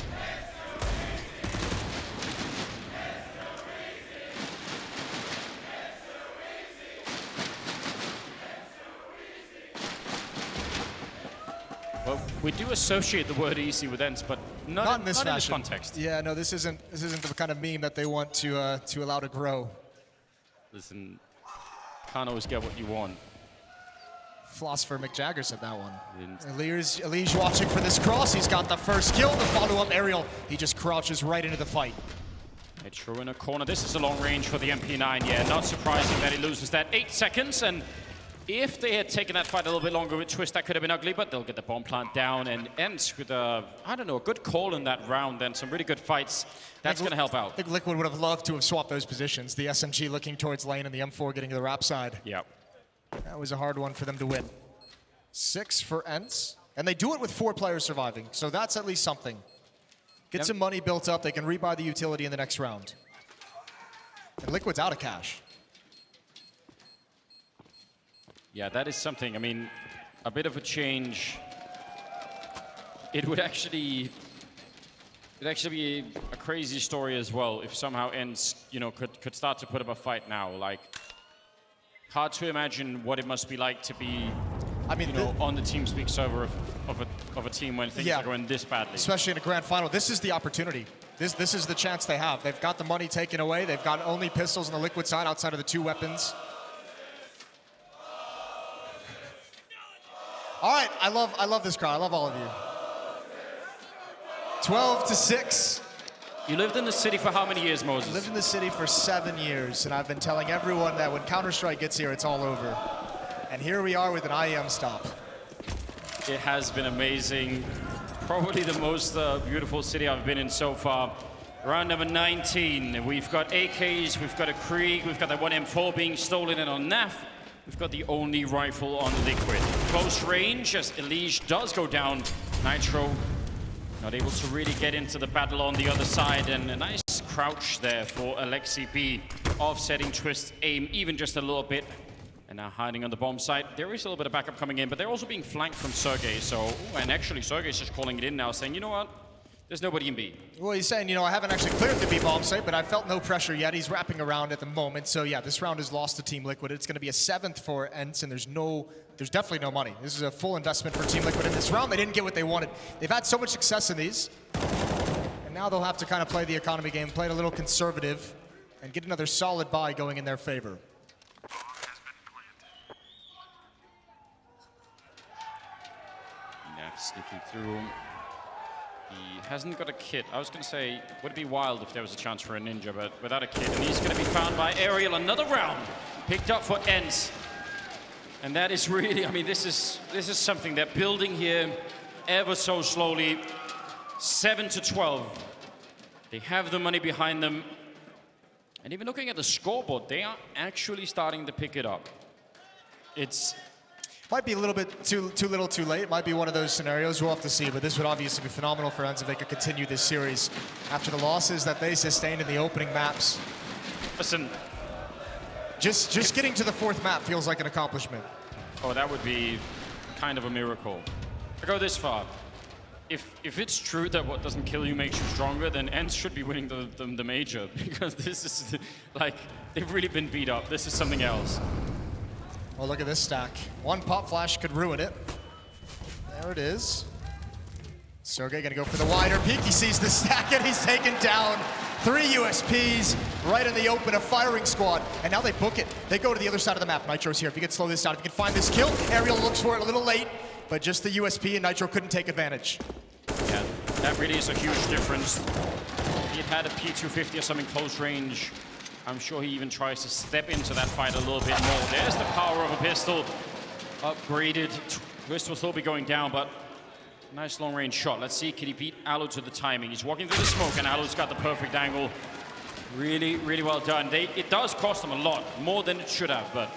Well, we do associate the word easy with ENCE, but not in this fashion. In this context. Yeah, no, this isn't the kind of meme that they want to allow to grow. Listen, can't always get what you want. Philosopher McJagger said that one. And Elige watching for this cross. He's got the first kill. The follow-up aerial. He just crouches right into the fight. Nitro in a corner. This is a long range for the MP9. Yeah, not surprising that he loses that 8 seconds. And if they had taken that fight a little bit longer with Twist, that could have been ugly, but they'll get the bomb plant down. And ENCE with a, I don't know, a good call in that round and some really good fights. That's going to help out. I think Liquid would have loved to have swapped those positions. The SMG looking towards lane and the M4 getting to the wrap side. Yeah. That was a hard one for them to win. 6 for ENCE. And they do it with 4 players surviving, so that's at least something. Get some money built up. They can rebuy the utility in the next round. And Liquid's out of cash. Yeah, that is something. I mean, a bit of a change. It would actually be a crazy story as well if somehow ENCE, you know, could start to put up a fight now. Like, hard to imagine what it must be like to be, I mean, you know, on the TeamSpeak server of a team when things are going this badly. Especially in a grand final. This is the opportunity. This is the chance they have. They've got the money taken away. They've got only pistols on the Liquid side outside of the 2 weapons. All right, I love this crowd. I love all of you. 12-6. You lived in the city for how many years, Moses? I lived in the city for 7 years, and I've been telling everyone that when Counter-Strike gets here, it's all over. And here we are with an IEM stop. It has been amazing. Probably the most beautiful city I've been in so far. Round number 19. We've got AKs, we've got a Krieg, we've got that one M4 being stolen in on NAF. We've got the only rifle on Liquid. Close range as Elige does go down. Nitro not able to really get into the battle on the other side, and a nice crouch there for Alexi B, offsetting Twist's aim even just a little bit. And now hiding on the bomb site. There is a little bit of backup coming in, but they're also being flanked from Sergey. So, and actually Sergey's just calling it in now, saying, you know what? There's nobody in B. Well, he's saying, you know, I haven't actually cleared the B bomb site, but I felt no pressure yet. He's wrapping around at the moment. So yeah, this round is lost to Team Liquid. It's going to be a 7th for ENCE, and there's definitely no money. This is a full investment for Team Liquid in this round. They didn't get what they wanted. They've had so much success in these, and now they'll have to kind of play the economy game, play it a little conservative, and get another solid buy going in their favor. Naf sneaking through. He hasn't got a kit. I was going to say, would it be wild if there was a chance for a ninja, but without a kit. And he's going to be found by Aerial. Another round picked up for ENCE. And that is really, I mean, this is something they're building here ever so slowly. 7-12. They have the money behind them. And even looking at the scoreboard, they are actually starting to pick it up. It's might be a little bit too little too late. Might be one of those scenarios. We'll have to see. But this would obviously be phenomenal for ENCE if they could continue this series after the losses that they sustained in the opening maps. Listen. Just getting to the 4th map feels like an accomplishment. Oh, that would be kind of a miracle. I go this far. If it's true that what doesn't kill you makes you stronger, then ENCE should be winning the major, because this is, like, they've really been beat up. This is something else. Well, look at this stack. One pop flash could ruin it. There it is. Sergey gonna go for the wider peek. He sees the stack and he's taken down. 3 USPs right in the open, a firing squad. And now they book it. They go to the other side of the map. Nitro's here. If you can slow this down, if you can find this kill. Aerial looks for it a little late, but just the USP and Nitro couldn't take advantage. Yeah, that really is a huge difference. If he had had a P250 or something close range, I'm sure he even tries to step into that fight a little bit more. There's the power of a pistol. Upgraded. Twist will still be going down, but nice long-range shot. Let's see, can he beat Alu to the timing? He's walking through the smoke, and Alu's got the perfect angle. Really, really well done. It does cost them a lot, more than it should have, but...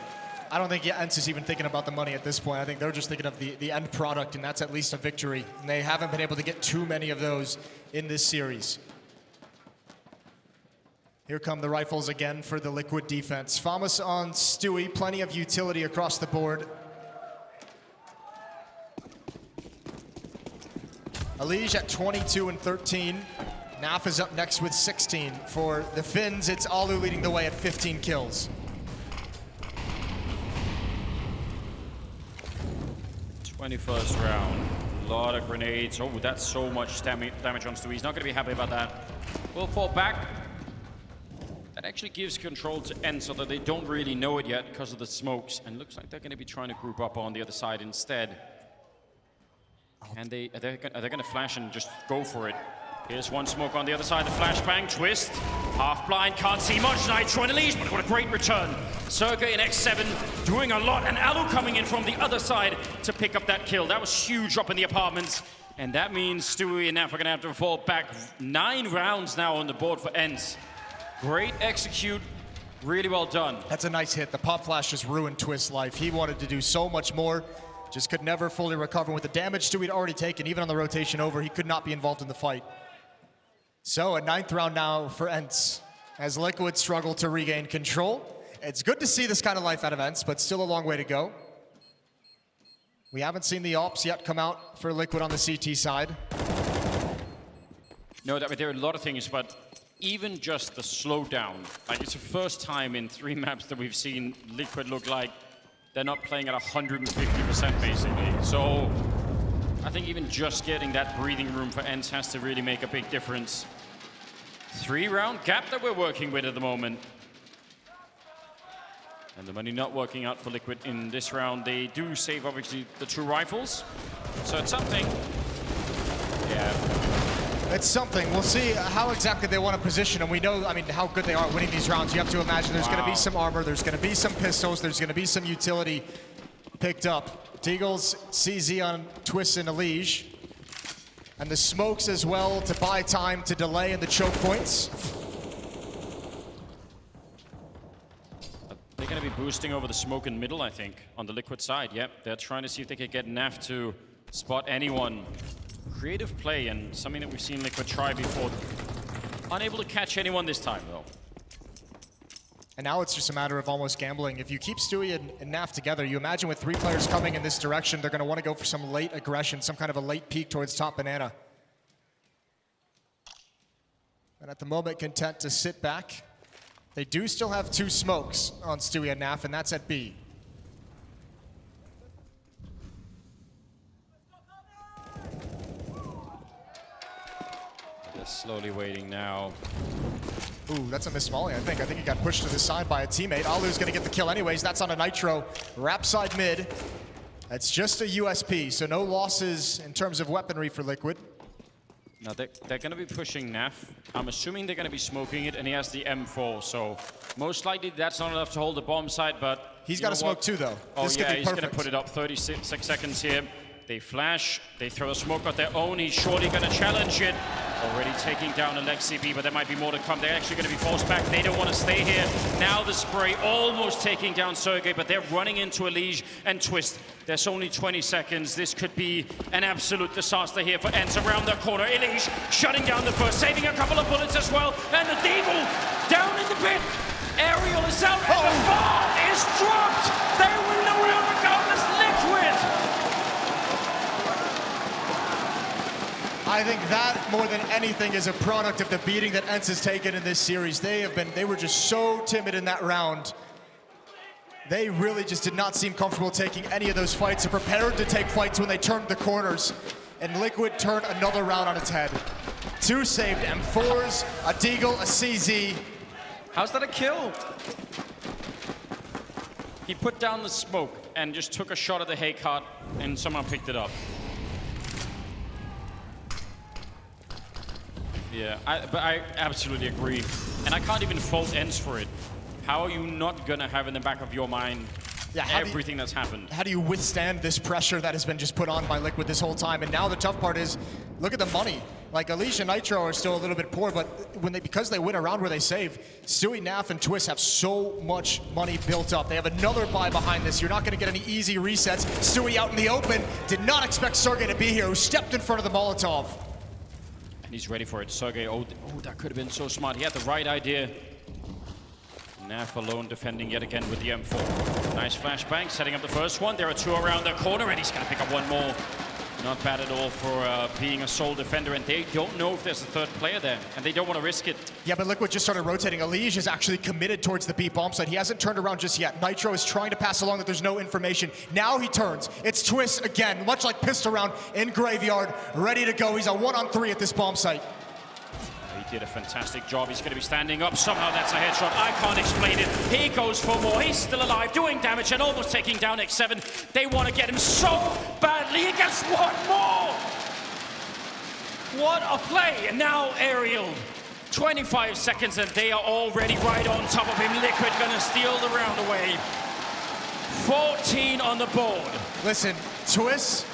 I don't think ENCE is even thinking about the money at this point. I think they're just thinking of the end product, and that's at least a victory. And they haven't been able to get too many of those in this series. Here come the rifles again for the Liquid defense. Famas on Stewie, plenty of utility across the board. Elige at 22 and 13. Naf is up next with 16. For the Finns, it's Alu leading the way at 15 kills. 21st round. A lot of grenades. Oh, that's so much damage on Stewie. He's not going to be happy about that. Will fall back. That actually gives control to ENCE, although they don't really know it yet because of the smokes. And looks like they're going to be trying to group up on the other side instead. And are they going to flash and just go for it? Here's one smoke on the other side, the flashbang, Twist. Half blind, can't see much, Nitro and Elige, but what a great return. Sergey in X7 doing a lot, and Alu coming in from the other side to pick up that kill. That was huge up in the apartments. And that means Stewie and Naf are going to have to fall back. 9 rounds now on the board for ENCE. Great execute, really well done. That's a nice hit. The pop flash just ruined Twist's life. He wanted to do so much more, just could never fully recover. With the damage Stewie had already taken, even on the rotation over, he could not be involved in the fight. So a 9th round now for ENCE as Liquid struggle to regain control. It's good to see this kind of life out of ENCE, but still a long way to go. We haven't seen the ops yet come out for Liquid on the CT side. No, there are a lot of things, but even just the slowdown, like it's the first time in 3 maps that we've seen Liquid look like they're not playing at 150% basically. So I think even just getting that breathing room for ENCE has to really make a big difference. 3-round gap that we're working with at the moment. And the money not working out for Liquid in this round. They do save, obviously, the 2 rifles. So it's something. Yeah. It's something. We'll see how exactly they want to position them. We know, I mean, how good they are winning these rounds. You have to imagine there's going to be some armor, there's going to be some pistols, there's going to be some utility picked up. Deagle's CZ on Twist and Elige. And the smokes as well to buy time to delay in the choke points. They're going to be boosting over the smoke in middle, I think, on the Liquid side. Yep, they're trying to see if they can get Naf to spot anyone. Creative play and something that we've seen Liquid try before. Unable to catch anyone this time, though. And now it's just a matter of almost gambling. If you keep Stewie and Naf together, you imagine with 3 players coming in this direction, they're going to want to go for some late aggression, some kind of a late peek towards top banana. And at the moment, content to sit back. They do still have 2 smokes on Stewie and Naf, and that's at B. They're slowly waiting now. Ooh, that's a miss volley, I think. I think he got pushed to the side by a teammate. Alu's gonna get the kill anyways. That's on a Nitro. Wrap side mid. That's just a USP, so no losses in terms of weaponry for Liquid. Now they're going to be pushing Naf. I'm assuming they're going to be smoking it, and he has the M4, so most likely that's not enough to hold the bomb site, but... He's got to smoke too, though. Oh this yeah, could be he's perfect. going to put it up 36 seconds here. They flash, they throw a smoke of their own. He's surely going to challenge it. Already taking down Alexi B, but there might be more to come. They're actually going to be forced back. They don't want to stay here. Now the spray almost taking down Sergey, but they're running into Elige and Twist. There's only 20 seconds. This could be an absolute disaster here for ENCE around the corner. Elige shutting down the first, saving a couple of bullets as well. And the Deagle down in the pit. Aerial is out, and the bomb is dropped. They win the round regardless. Liquid. I think that, more than anything, is a product of the beating that ENCE has taken in this series. They were just so timid in that round. They really just did not seem comfortable taking any of those fights and prepared to take fights when they turned the corners. And Liquid turned another round on its head. 2 saved M4s, a Deagle, a CZ. How's that a kill? He put down the smoke and just took a shot at the hay cart and somehow picked it up. Yeah, but I absolutely agree. And I can't even fault ENCE for it. how are you not gonna have in the back of your mind everything that's happened? How do you withstand this pressure that has been just put on by Liquid this whole time? And now the tough part is, look at the money. Like, Alicia and Nitro are still a little bit poor, but because they win a round where they save, Stewie, Naf, and Twist have so much money built up. They have another buy behind this. You're not going to get any easy resets. Stewie out in the open. Did not expect Sergey to be here, who stepped in front of the Molotov. And he's ready for it. Sergey, oh, that could have been so smart. He had the right idea. Naf alone defending yet again with the M4. Nice flashbang, setting up the first one. There are two around the corner, and he's going to pick up one more. Not bad at all for being a sole defender, and they don't know if there's a third player there, and they don't want to risk it. Yeah, but Liquid just started rotating. Elige is actually committed towards the B bomb site. He hasn't turned around just yet. Nitro is trying to pass along that there's no information. Now he turns. It's Twist again, much like Pistol Round in Graveyard, ready to go. He's a 1-on-3 at this bomb site. He did a fantastic job. He's going to be standing up. Somehow that's a headshot. I can't explain it. He goes for more. He's still alive, doing damage and almost taking down X7. They want to get him so badly. He gets one more. What a play. And now Aerial. 25 seconds and they are already right on top of him. Liquid going to steal the round away. 14 on the board. Listen, Twist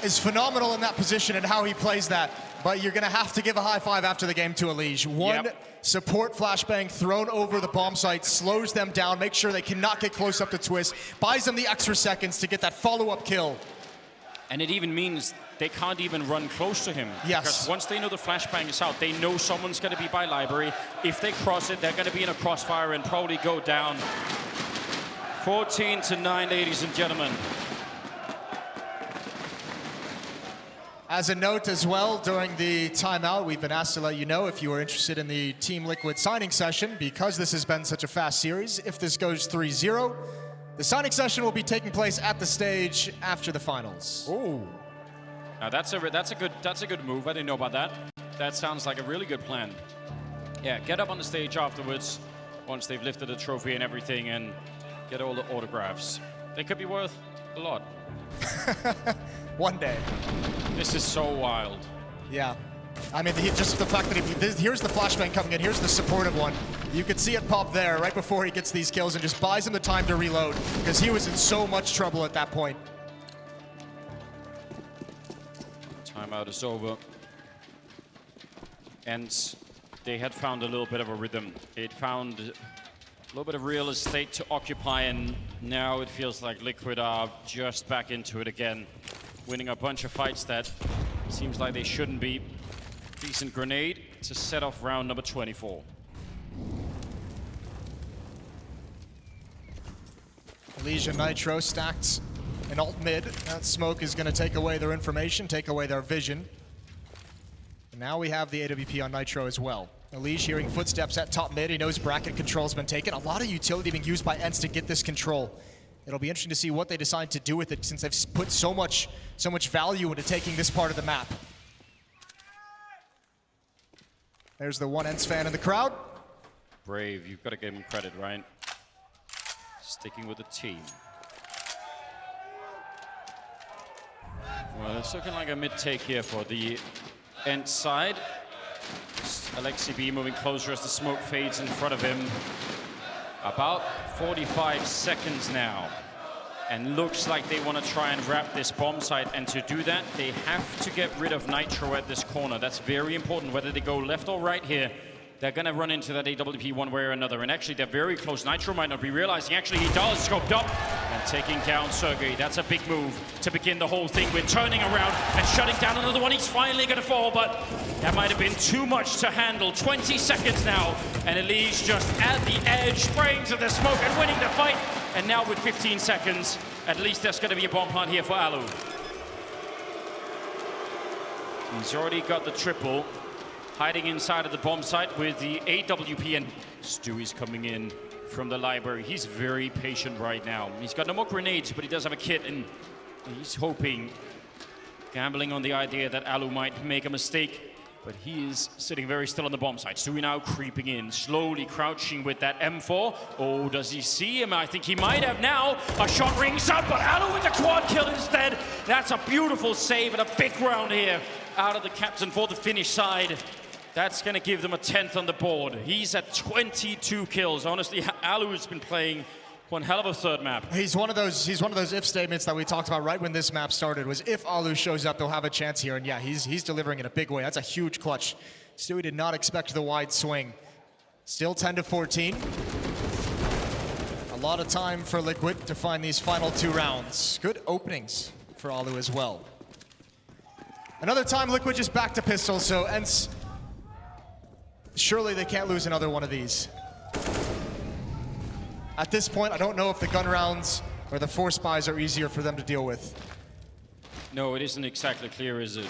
is phenomenal in that position and how he plays that. But you're going to have to give a high five after the game to Elige. One support flashbang thrown over the bomb site, slows them down, makes sure they cannot get close up to Twist, buys them the extra seconds to get that follow-up kill. And it even means they can't even run close to him. Yes. Because once they know the flashbang is out, they know someone's going to be by library. If they cross it, they're going to be in a crossfire and probably go down. 14-9, ladies and gentlemen. As a note as well, during the timeout, we've been asked to let you know if you are interested in the Team Liquid signing session, because this has been such a fast series. If this goes 3-0, the signing session will be taking place at the stage after the finals. Oh, now that's a good move. I didn't know about that. That sounds like a really good plan. Yeah, get up on the stage afterwards once they've lifted the trophy and everything, and get all the autographs. They could be worth a lot. One day. This is so wild. Yeah. I mean, just the fact that here's the flashbang coming in, here's the supportive one. You could see it pop there right before he gets these kills and just buys him the time to reload, because he was in so much trouble at that point. Timeout is over. ENCE, they had found a little bit of a rhythm. It found a little bit of real estate to occupy, and now it feels like Liquid are just back into it again. Winning a bunch of fights that seems like they shouldn't be. Decent grenade to set off round number 24. Elysia Nitro stacked an alt mid. That smoke is going to take away their information, take away their vision. And now we have the AWP on Nitro as well. Elige hearing footsteps at top mid. He knows bracket control's been taken. A lot of utility being used by ENCE to get this control. It'll be interesting to see what they decide to do with it, since they've put so much value into taking this part of the map. There's the one ENCE fan in the crowd. Brave, you've got to give him credit, right? Sticking with the team. Well, it's looking like a mid-take here for the ENCE side. Alexi B moving closer as the smoke fades in front of him. About 45 seconds now. And looks like they want to try and wrap this bomb site. And to do that, they have to get rid of Nitro at this corner. That's very important, whether they go left or right here. They're going to run into that AWP one way or another. And actually, they're very close. Nitro might not be realizing. Actually, he does. Scoped up and taking down Sergey. That's a big move to begin the whole thing with. Turning around and shutting down another one. He's finally going to fall, but that might have been too much to handle. 20 seconds now. And Elige just at the edge, spraying to the smoke and winning the fight. And now with 15 seconds, at least there's going to be a bomb plant here for Alu. He's already got the triple. Hiding inside of the bomb site with the AWP, and Stewie's coming in from the library. He's very patient right now. He's got no more grenades, but he does have a kit, and he's hoping, gambling on the idea that Alu might make a mistake, but he is sitting very still on the bomb site. Stewie now creeping in, slowly crouching with that M4. Oh, does he see him? I think he might have now. A shot rings up, but Alu with the quad kill instead. That's a beautiful save and a big round here out of the captain for the Finnish side. That's going to give them a 10th on the board. He's at 22 kills. Honestly, Alu's been playing one hell of a third map. He's one of those if statements that we talked about right when this map started, was if Alu shows up, they'll have a chance here. And yeah, he's delivering in a big way. That's a huge clutch. Stewie did not expect the wide swing. Still 10-14. A lot of time for Liquid to find these final 2 rounds. Good openings for Alu as well. Another time Liquid just back to pistol, so ENCE, surely they can't lose another one of these. At this point, I don't know if the gun rounds or the force buys are easier for them to deal with. No, it isn't exactly clear, is it?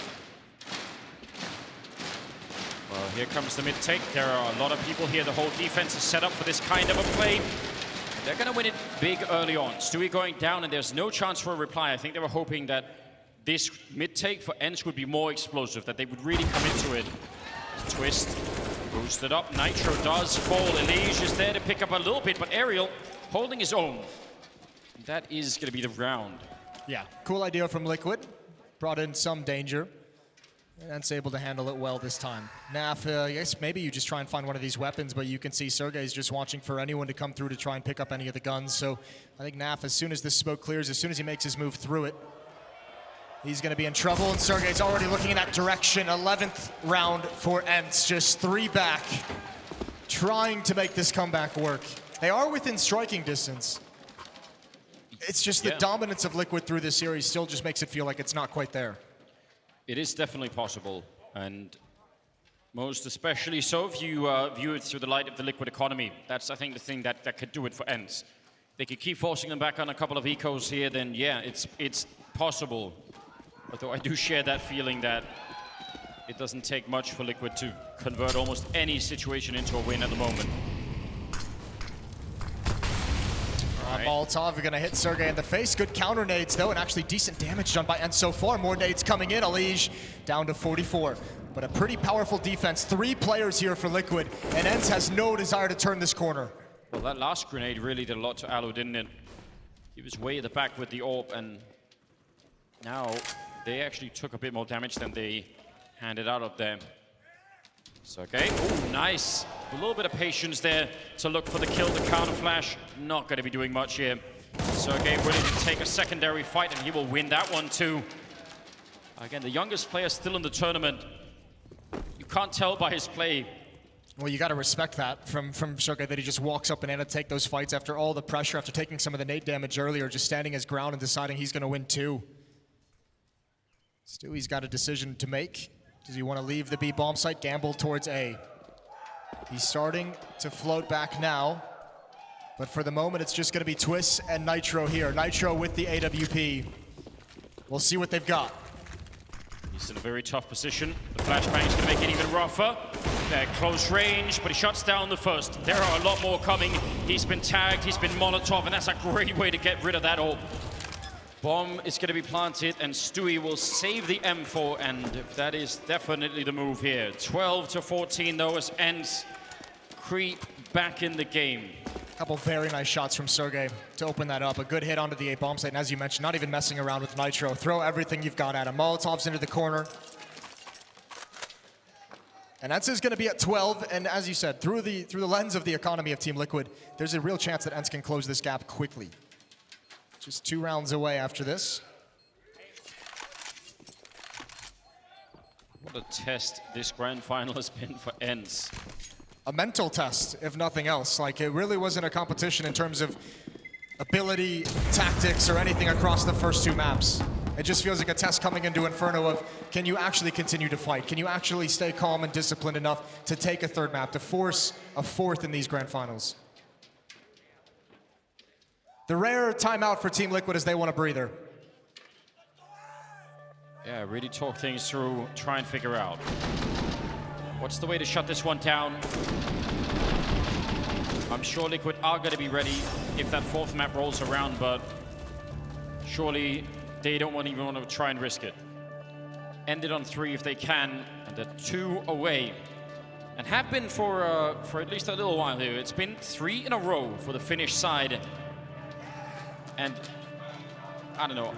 Well, here comes the mid-take. There are a lot of people here. The whole defense is set up for this kind of a play. They're going to win it big early on. Stewie going down, and there's no chance for a reply. I think they were hoping that this mid-take for ENCE would be more explosive, that they would really come into it. Twist, boosted up. Nitro does fall. Elige is there to pick up a little bit, but Ariel holding his own. That is going to be the round. Yeah, cool idea from Liquid. Brought in some danger. And ENCE able to handle it well this time. Naf, I guess maybe you just try and find one of these weapons, but you can see Sergey's just watching for anyone to come through to try and pick up any of the guns. So I think Naf, as soon as this smoke clears, as soon as he makes his move through it, he's going to be in trouble, and Sergey's already looking in that direction. 11th round for ENCE, just 3 back, trying to make this comeback work. They are within striking distance. It's just the dominance of Liquid through this series still just makes it feel like it's not quite there. It is definitely possible, and most especially so if you view it through the light of the Liquid economy. That's, I think, the thing that could do it for ENCE. They could keep forcing them back on a couple of ecos here, then yeah, it's possible. Although I do share that feeling that it doesn't take much for Liquid to convert almost any situation into a win at the moment. Molotov are going to hit Sergey in the face. Good counter nades, though, and actually decent damage done by ENCE so far. More nades coming in. Elige down to 44. But a pretty powerful defense. 3 players here for Liquid, and ENCE has no desire to turn this corner. Well, that last grenade really did a lot to Alu, didn't it? He was way at the back with the AWP, and now they actually took a bit more damage than they handed out up there. Sergey, oh, nice. A little bit of patience there to look for the kill, the counter flash. Not going to be doing much here. Sergey willing to take a secondary fight, and he will win that one too. Again, the youngest player still in the tournament. You can't tell by his play. Well, you got to respect that from Sergey, that he just walks up and in to take those fights after all the pressure, after taking some of the nade damage earlier, just standing his ground and deciding he's going to win 2. Stewie's got a decision to make. Does he want to leave the B bomb site, gamble towards A? He's starting to float back now, but for the moment it's just going to be Twist and Nitro here. Nitro with the AWP. We'll see what they've got. He's in a very tough position. The flashbang is going to make it even rougher. They're close range, but he shuts down the first. There are a lot more coming. He's been tagged, he's been Molotov, and that's a great way to get rid of that AWP. Bomb is going to be planted, and Stewie will save the M4, and that is definitely the move here. 12-14, though, as ENCE creep back in the game. A couple very nice shots from Sergey to open that up. A good hit onto the A bomb site, and as you mentioned, not even messing around with Nitro. Throw everything you've got at him. Molotov's into the corner. And ENCE is going to be at 12, and as you said, through the lens of the economy of Team Liquid, there's a real chance that ENCE can close this gap quickly. Just 2 rounds away after this. What a test this grand final has been for ENCE. A mental test, if nothing else. Like, it really wasn't a competition in terms of ability, tactics, or anything across the first 2 maps. It just feels like a test coming into Inferno of, can you actually continue to fight? Can you actually stay calm and disciplined enough to take a 3rd map, to force a 4th in these grand finals? The rare timeout for Team Liquid as they want a breather. Yeah, really talk things through, try and figure out what's the way to shut this one down. I'm sure Liquid are going to be ready if that 4th map rolls around, but surely they don't even want to try and risk it. End it on 3 if they can, and they're 2 away. And have been for at least a little while here. It's been 3 in a row for the Finnish side. And I don't know,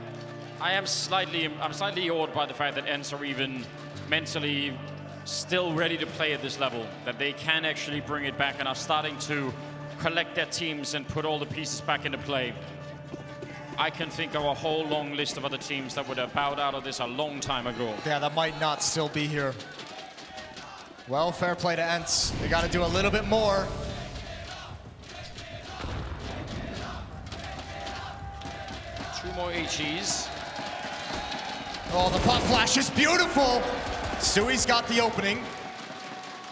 I'm slightly awed by the fact that ENCE are even mentally still ready to play at this level, that they can actually bring it back and are starting to collect their teams and put all the pieces back into play. I can think of a whole long list of other teams that would have bowed out of this a long time ago. Yeah, that might not still be here. Well, fair play to ENCE. They got to do a little bit more. Two more HEs. Oh, the pop flash is beautiful. Stewie's got the opening.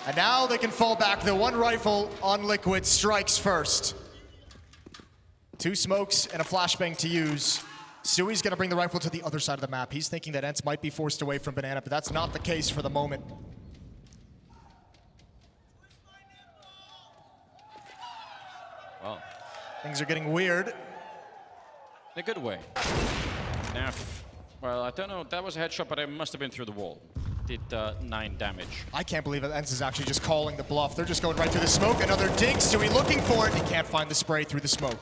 And now they can fall back. The one rifle on Liquid strikes first. Two smokes and a flashbang to use. Stewie's gonna bring the rifle to the other side of the map. He's thinking that ENCE might be forced away from Banana, but that's not the case for the moment. Well, things are getting weird. In a good way. Naf, well, I don't know, that was a headshot, but it must have been through the wall. Did 9 damage. I can't believe that ENCE is actually just calling the bluff. They're just going right through the smoke. Another dink. Stewie looking for it. He can't find the spray through the smoke.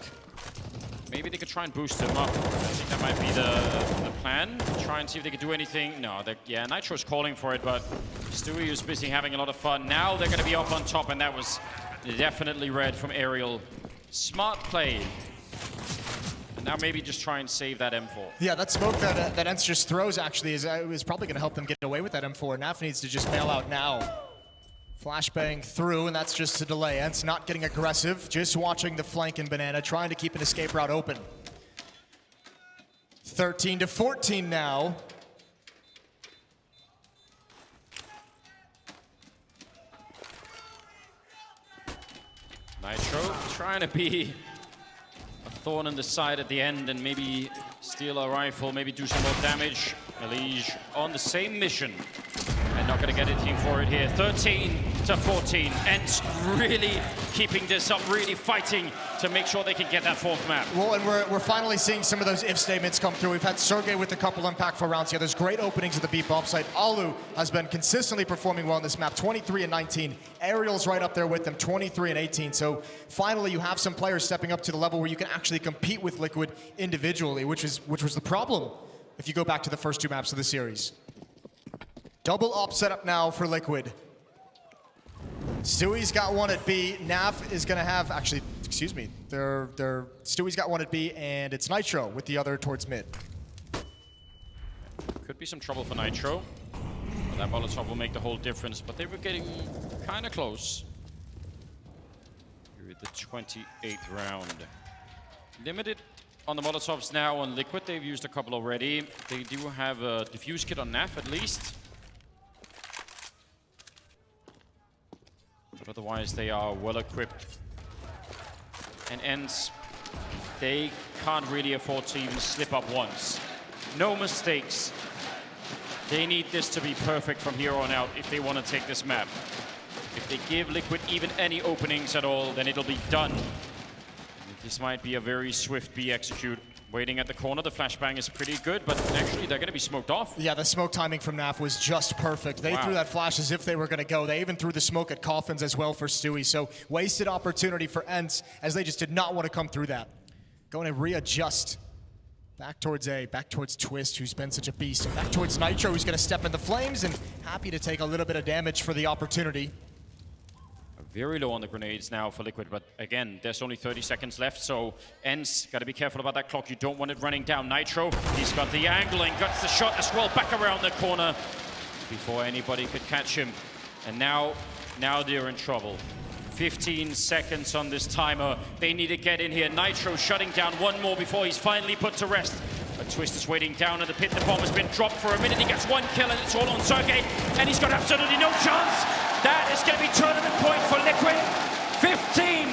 Maybe they could try and boost him up. I think that might be the plan. Try and see if they could do anything. No, yeah, Nitro's calling for it, but Stewie is busy having a lot of fun. Now they're going to be up on top, and that was definitely red from Aerial. Smart play. And now maybe just try and save that M4. Yeah, that smoke that ENCE just throws actually is probably going to help them get away with that M4. Naf needs to just bail out now. Flashbang through, and that's just a delay. ENCE not getting aggressive, just watching the flank in Banana, trying to keep an escape route open. 13-14 now. Nitro trying to be a thorn in the side at the end and maybe steal a rifle, maybe do some more damage. Elige on the same mission and not going to get anything for it here. 13-14. ENCE really keeping this up, really fighting to make sure they can get that 4th map. Well, and we're finally seeing some of those if statements come through. We've had Sergey with a couple impactful rounds here. There's great openings at the B bomb site. Alu has been consistently performing well on this map, 23 and 19. Aerial's right up there with them, 23 and 18. So finally you have some players stepping up to the level where you can actually compete with Liquid individually, which was the problem if you go back to the first 2 maps of the series. Double op setup now for Liquid. Stewie's got one at B. Naf is gonna have, actually, excuse me, Stewie's got one at B, and it's Nitro with the other towards mid. Could be some trouble for Nitro. Well, that Molotov will make the whole difference, but they were getting kind of close. Here at the 28th round. Limited on the Molotovs now on Liquid. They've used a couple already. They do have a defuse kit on Naf at least. But otherwise, they are well equipped. And ENCE, they can't really afford to even slip up once. No mistakes. They need this to be perfect from here on out if they want to take this map. If they give Liquid even any openings at all, then it'll be done. This might be a very swift B execute. Waiting at the corner, the flashbang is pretty good, but actually they're going to be smoked off. Yeah, the smoke timing from Naf was just perfect. They threw that flash as if they were going to go. They even threw the smoke at Coffins as well for Stewie. So wasted opportunity for ENCE as they just did not want to come through that. Going to readjust. Back towards A, back towards Twist, who's been such a beast. And back towards Nitro, who's going to step in the flames and happy to take a little bit of damage for the opportunity. Very low on the grenades now for Liquid, but again, there's only 30 seconds left, so ENCE got to be careful about that clock. You don't want it running down. Nitro, he's got the angle and got the shot as well back around the corner before anybody could catch him. And now they're in trouble. 15 seconds on this timer. They need to get in here. Nitro shutting down one more before he's finally put to rest. But Twist is waiting down in the pit. The bomb has been dropped for a minute. He gets 1 kill and it's all on Sergey. And he's got absolutely no chance. That is going to be tournament point for Liquid. 15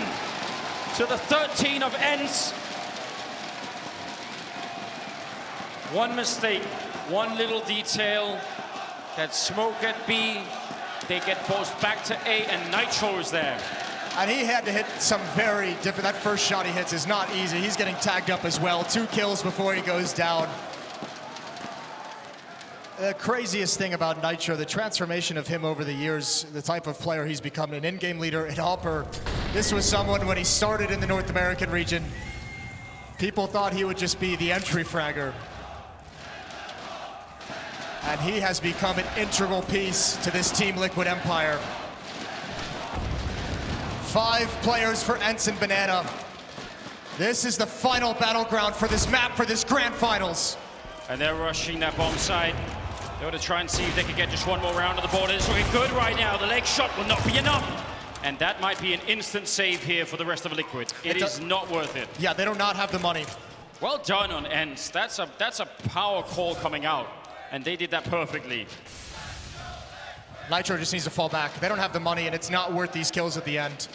to the 13 of ENCE. One mistake, one little detail. That smoke at B. They get forced back to A, and Nitro is there. And he had to hit some very different. That first shot he hits is not easy. He's getting tagged up as well. 2 kills before he goes down. The craziest thing about Nitro, the transformation of him over the years, the type of player he's become, an in-game leader, an upper. This was someone, when he started in the North American region, people thought he would just be the entry fragger. And he has become an integral piece to this Team Liquid empire. 5 players for ENCE and Banana. This is the final battleground for this map, for this grand finals. And they're rushing that bomb site. They want to try and see if they can get just one more round of the border. It's looking good right now. The leg shot will not be enough. And that might be an instant save here for the rest of Liquid. It is not worth it. Yeah, they do not have the money. Well done on ENCE. That's a power call coming out. And they did that perfectly. Nitro just needs to fall back. They don't have the money, and it's not worth these kills at the end.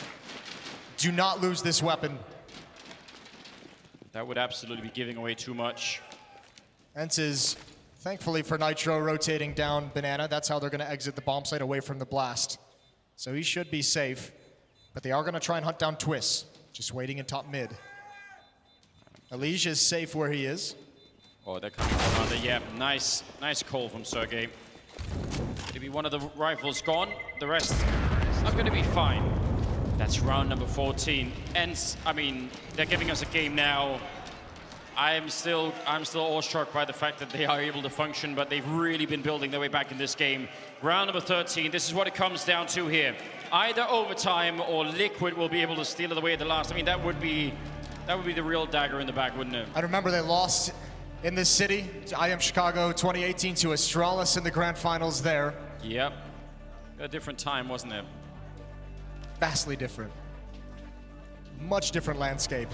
Do not lose this weapon. That would absolutely be giving away too much. ENCE is, thankfully for Nitro, rotating down Banana. That's how they're going to exit the bomb site away from the blast. So he should be safe. But they are going to try and hunt down Twist. Just waiting in top mid. Elige is safe where he is. Oh, they're coming from under. Yeah, nice call from Sergey. Maybe one of the rifles gone. The rest are going to be fine. That's round number 14. ENCE, I mean, they're giving us a game now. I'm still awestruck by the fact that they are able to function, but they've really been building their way back in this game. Round number 13, this is what it comes down to here. Either overtime or Liquid will be able to steal it away at the last. I mean, that would be the real dagger in the back, wouldn't it? I remember they lost in this city to IM Chicago 2018 to Astralis in the grand finals there. Yep. A different time, wasn't it? Vastly different. Much different landscape.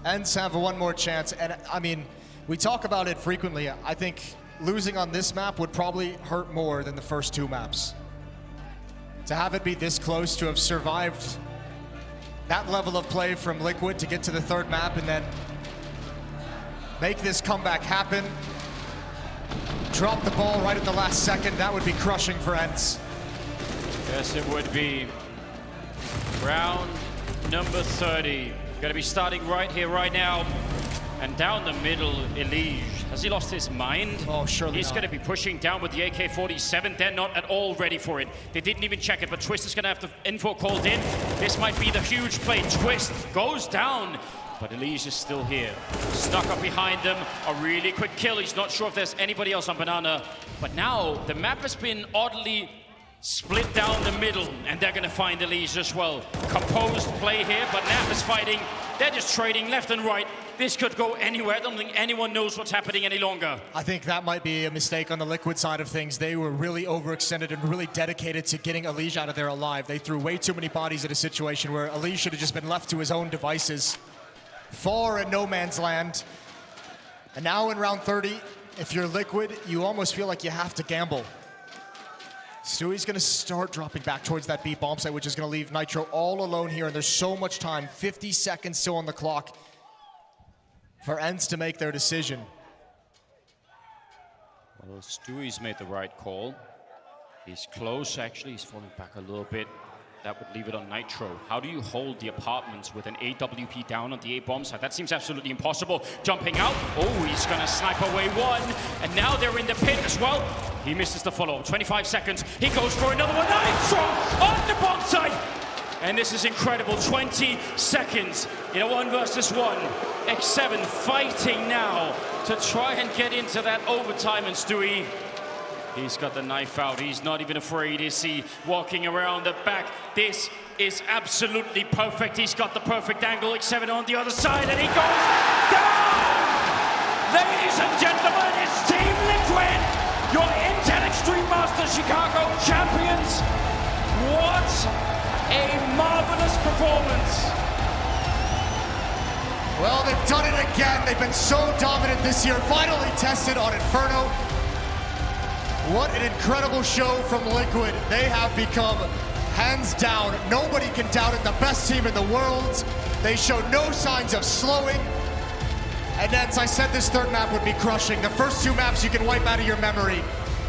ENCE have one more chance, and I mean, we talk about it frequently. I think losing on this map would probably hurt more than the first 2 maps. To have it be this close, to have survived that level of play from Liquid to get to the 3rd map and then make this comeback happen, drop the ball right at the last second, that would be crushing for ENCE. Yes, it would be. Round number 30. Going to be starting right here, right now. And down the middle, Elige. Has he lost his mind? Oh, surely He's not. going to be pushing down with the AK-47. They're not at all ready for it. They didn't even check it, but Twist is going to have the info called in. This might be the huge play. Twist goes down, but Elige is still here. Stuck up behind them. A really quick kill. He's not sure if there's anybody else on Banana. But now, the map has been oddly split down the middle, and they're going to find Elige as well. Composed play here, but Nap is fighting. They're just trading left and right. This could go anywhere. I don't think anyone knows what's happening any longer. I think that might be a mistake on the Liquid side of things. They were really overextended and really dedicated to getting Elige out of there alive. They threw way too many bodies at a situation where Elige should have just been left to his own devices. Far in no man's land. And now in round 30, if you're Liquid, you almost feel like you have to gamble. Stewie's gonna start dropping back towards that B bomb site, which is gonna leave Nitro all alone here, and there's so much time, 50 seconds still on the clock for ENCE to make their decision. Well, Stewie's made the right call. He's close, actually. He's falling back a little bit. That would leave it on Nitro. How do you hold the apartments with an AWP down on the A bomb site? That seems absolutely impossible. Jumping out. Oh, he's gonna snipe away one. And now they're in the pit as well. He misses the follow. 25 seconds. He goes for another one. Nitro on the bomb site. And this is incredible. 20 seconds in a 1 versus 1. X7 fighting now to try and get into that overtime. And Stewie, he's got the knife out. He's not even afraid, is he? Walking around the back. This is absolutely perfect. He's got the perfect angle. X7 on the other side, and he goes down! Ladies and gentlemen, it's Team Liquid, your Intel Extreme Master Chicago champions. What a marvelous performance. Well, they've done it again. They've been so dominant this year. Finally tested on Inferno. What an incredible show from Liquid. They have become, hands down, nobody can doubt it, the best team in the world. They showed no signs of slowing. And as I said, this 3rd map would be crushing. The first 2 maps you can wipe out of your memory.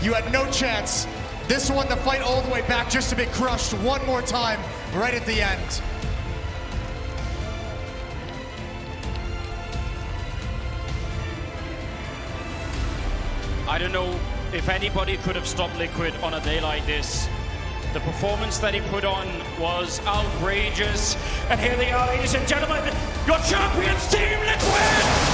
You had no chance. This one, the fight all the way back just to be crushed one more time right at the end. I don't know if anybody could have stopped Liquid on a day like this. The performance that he put on was outrageous. And here they are, ladies and gentlemen, your champions, Team Liquid!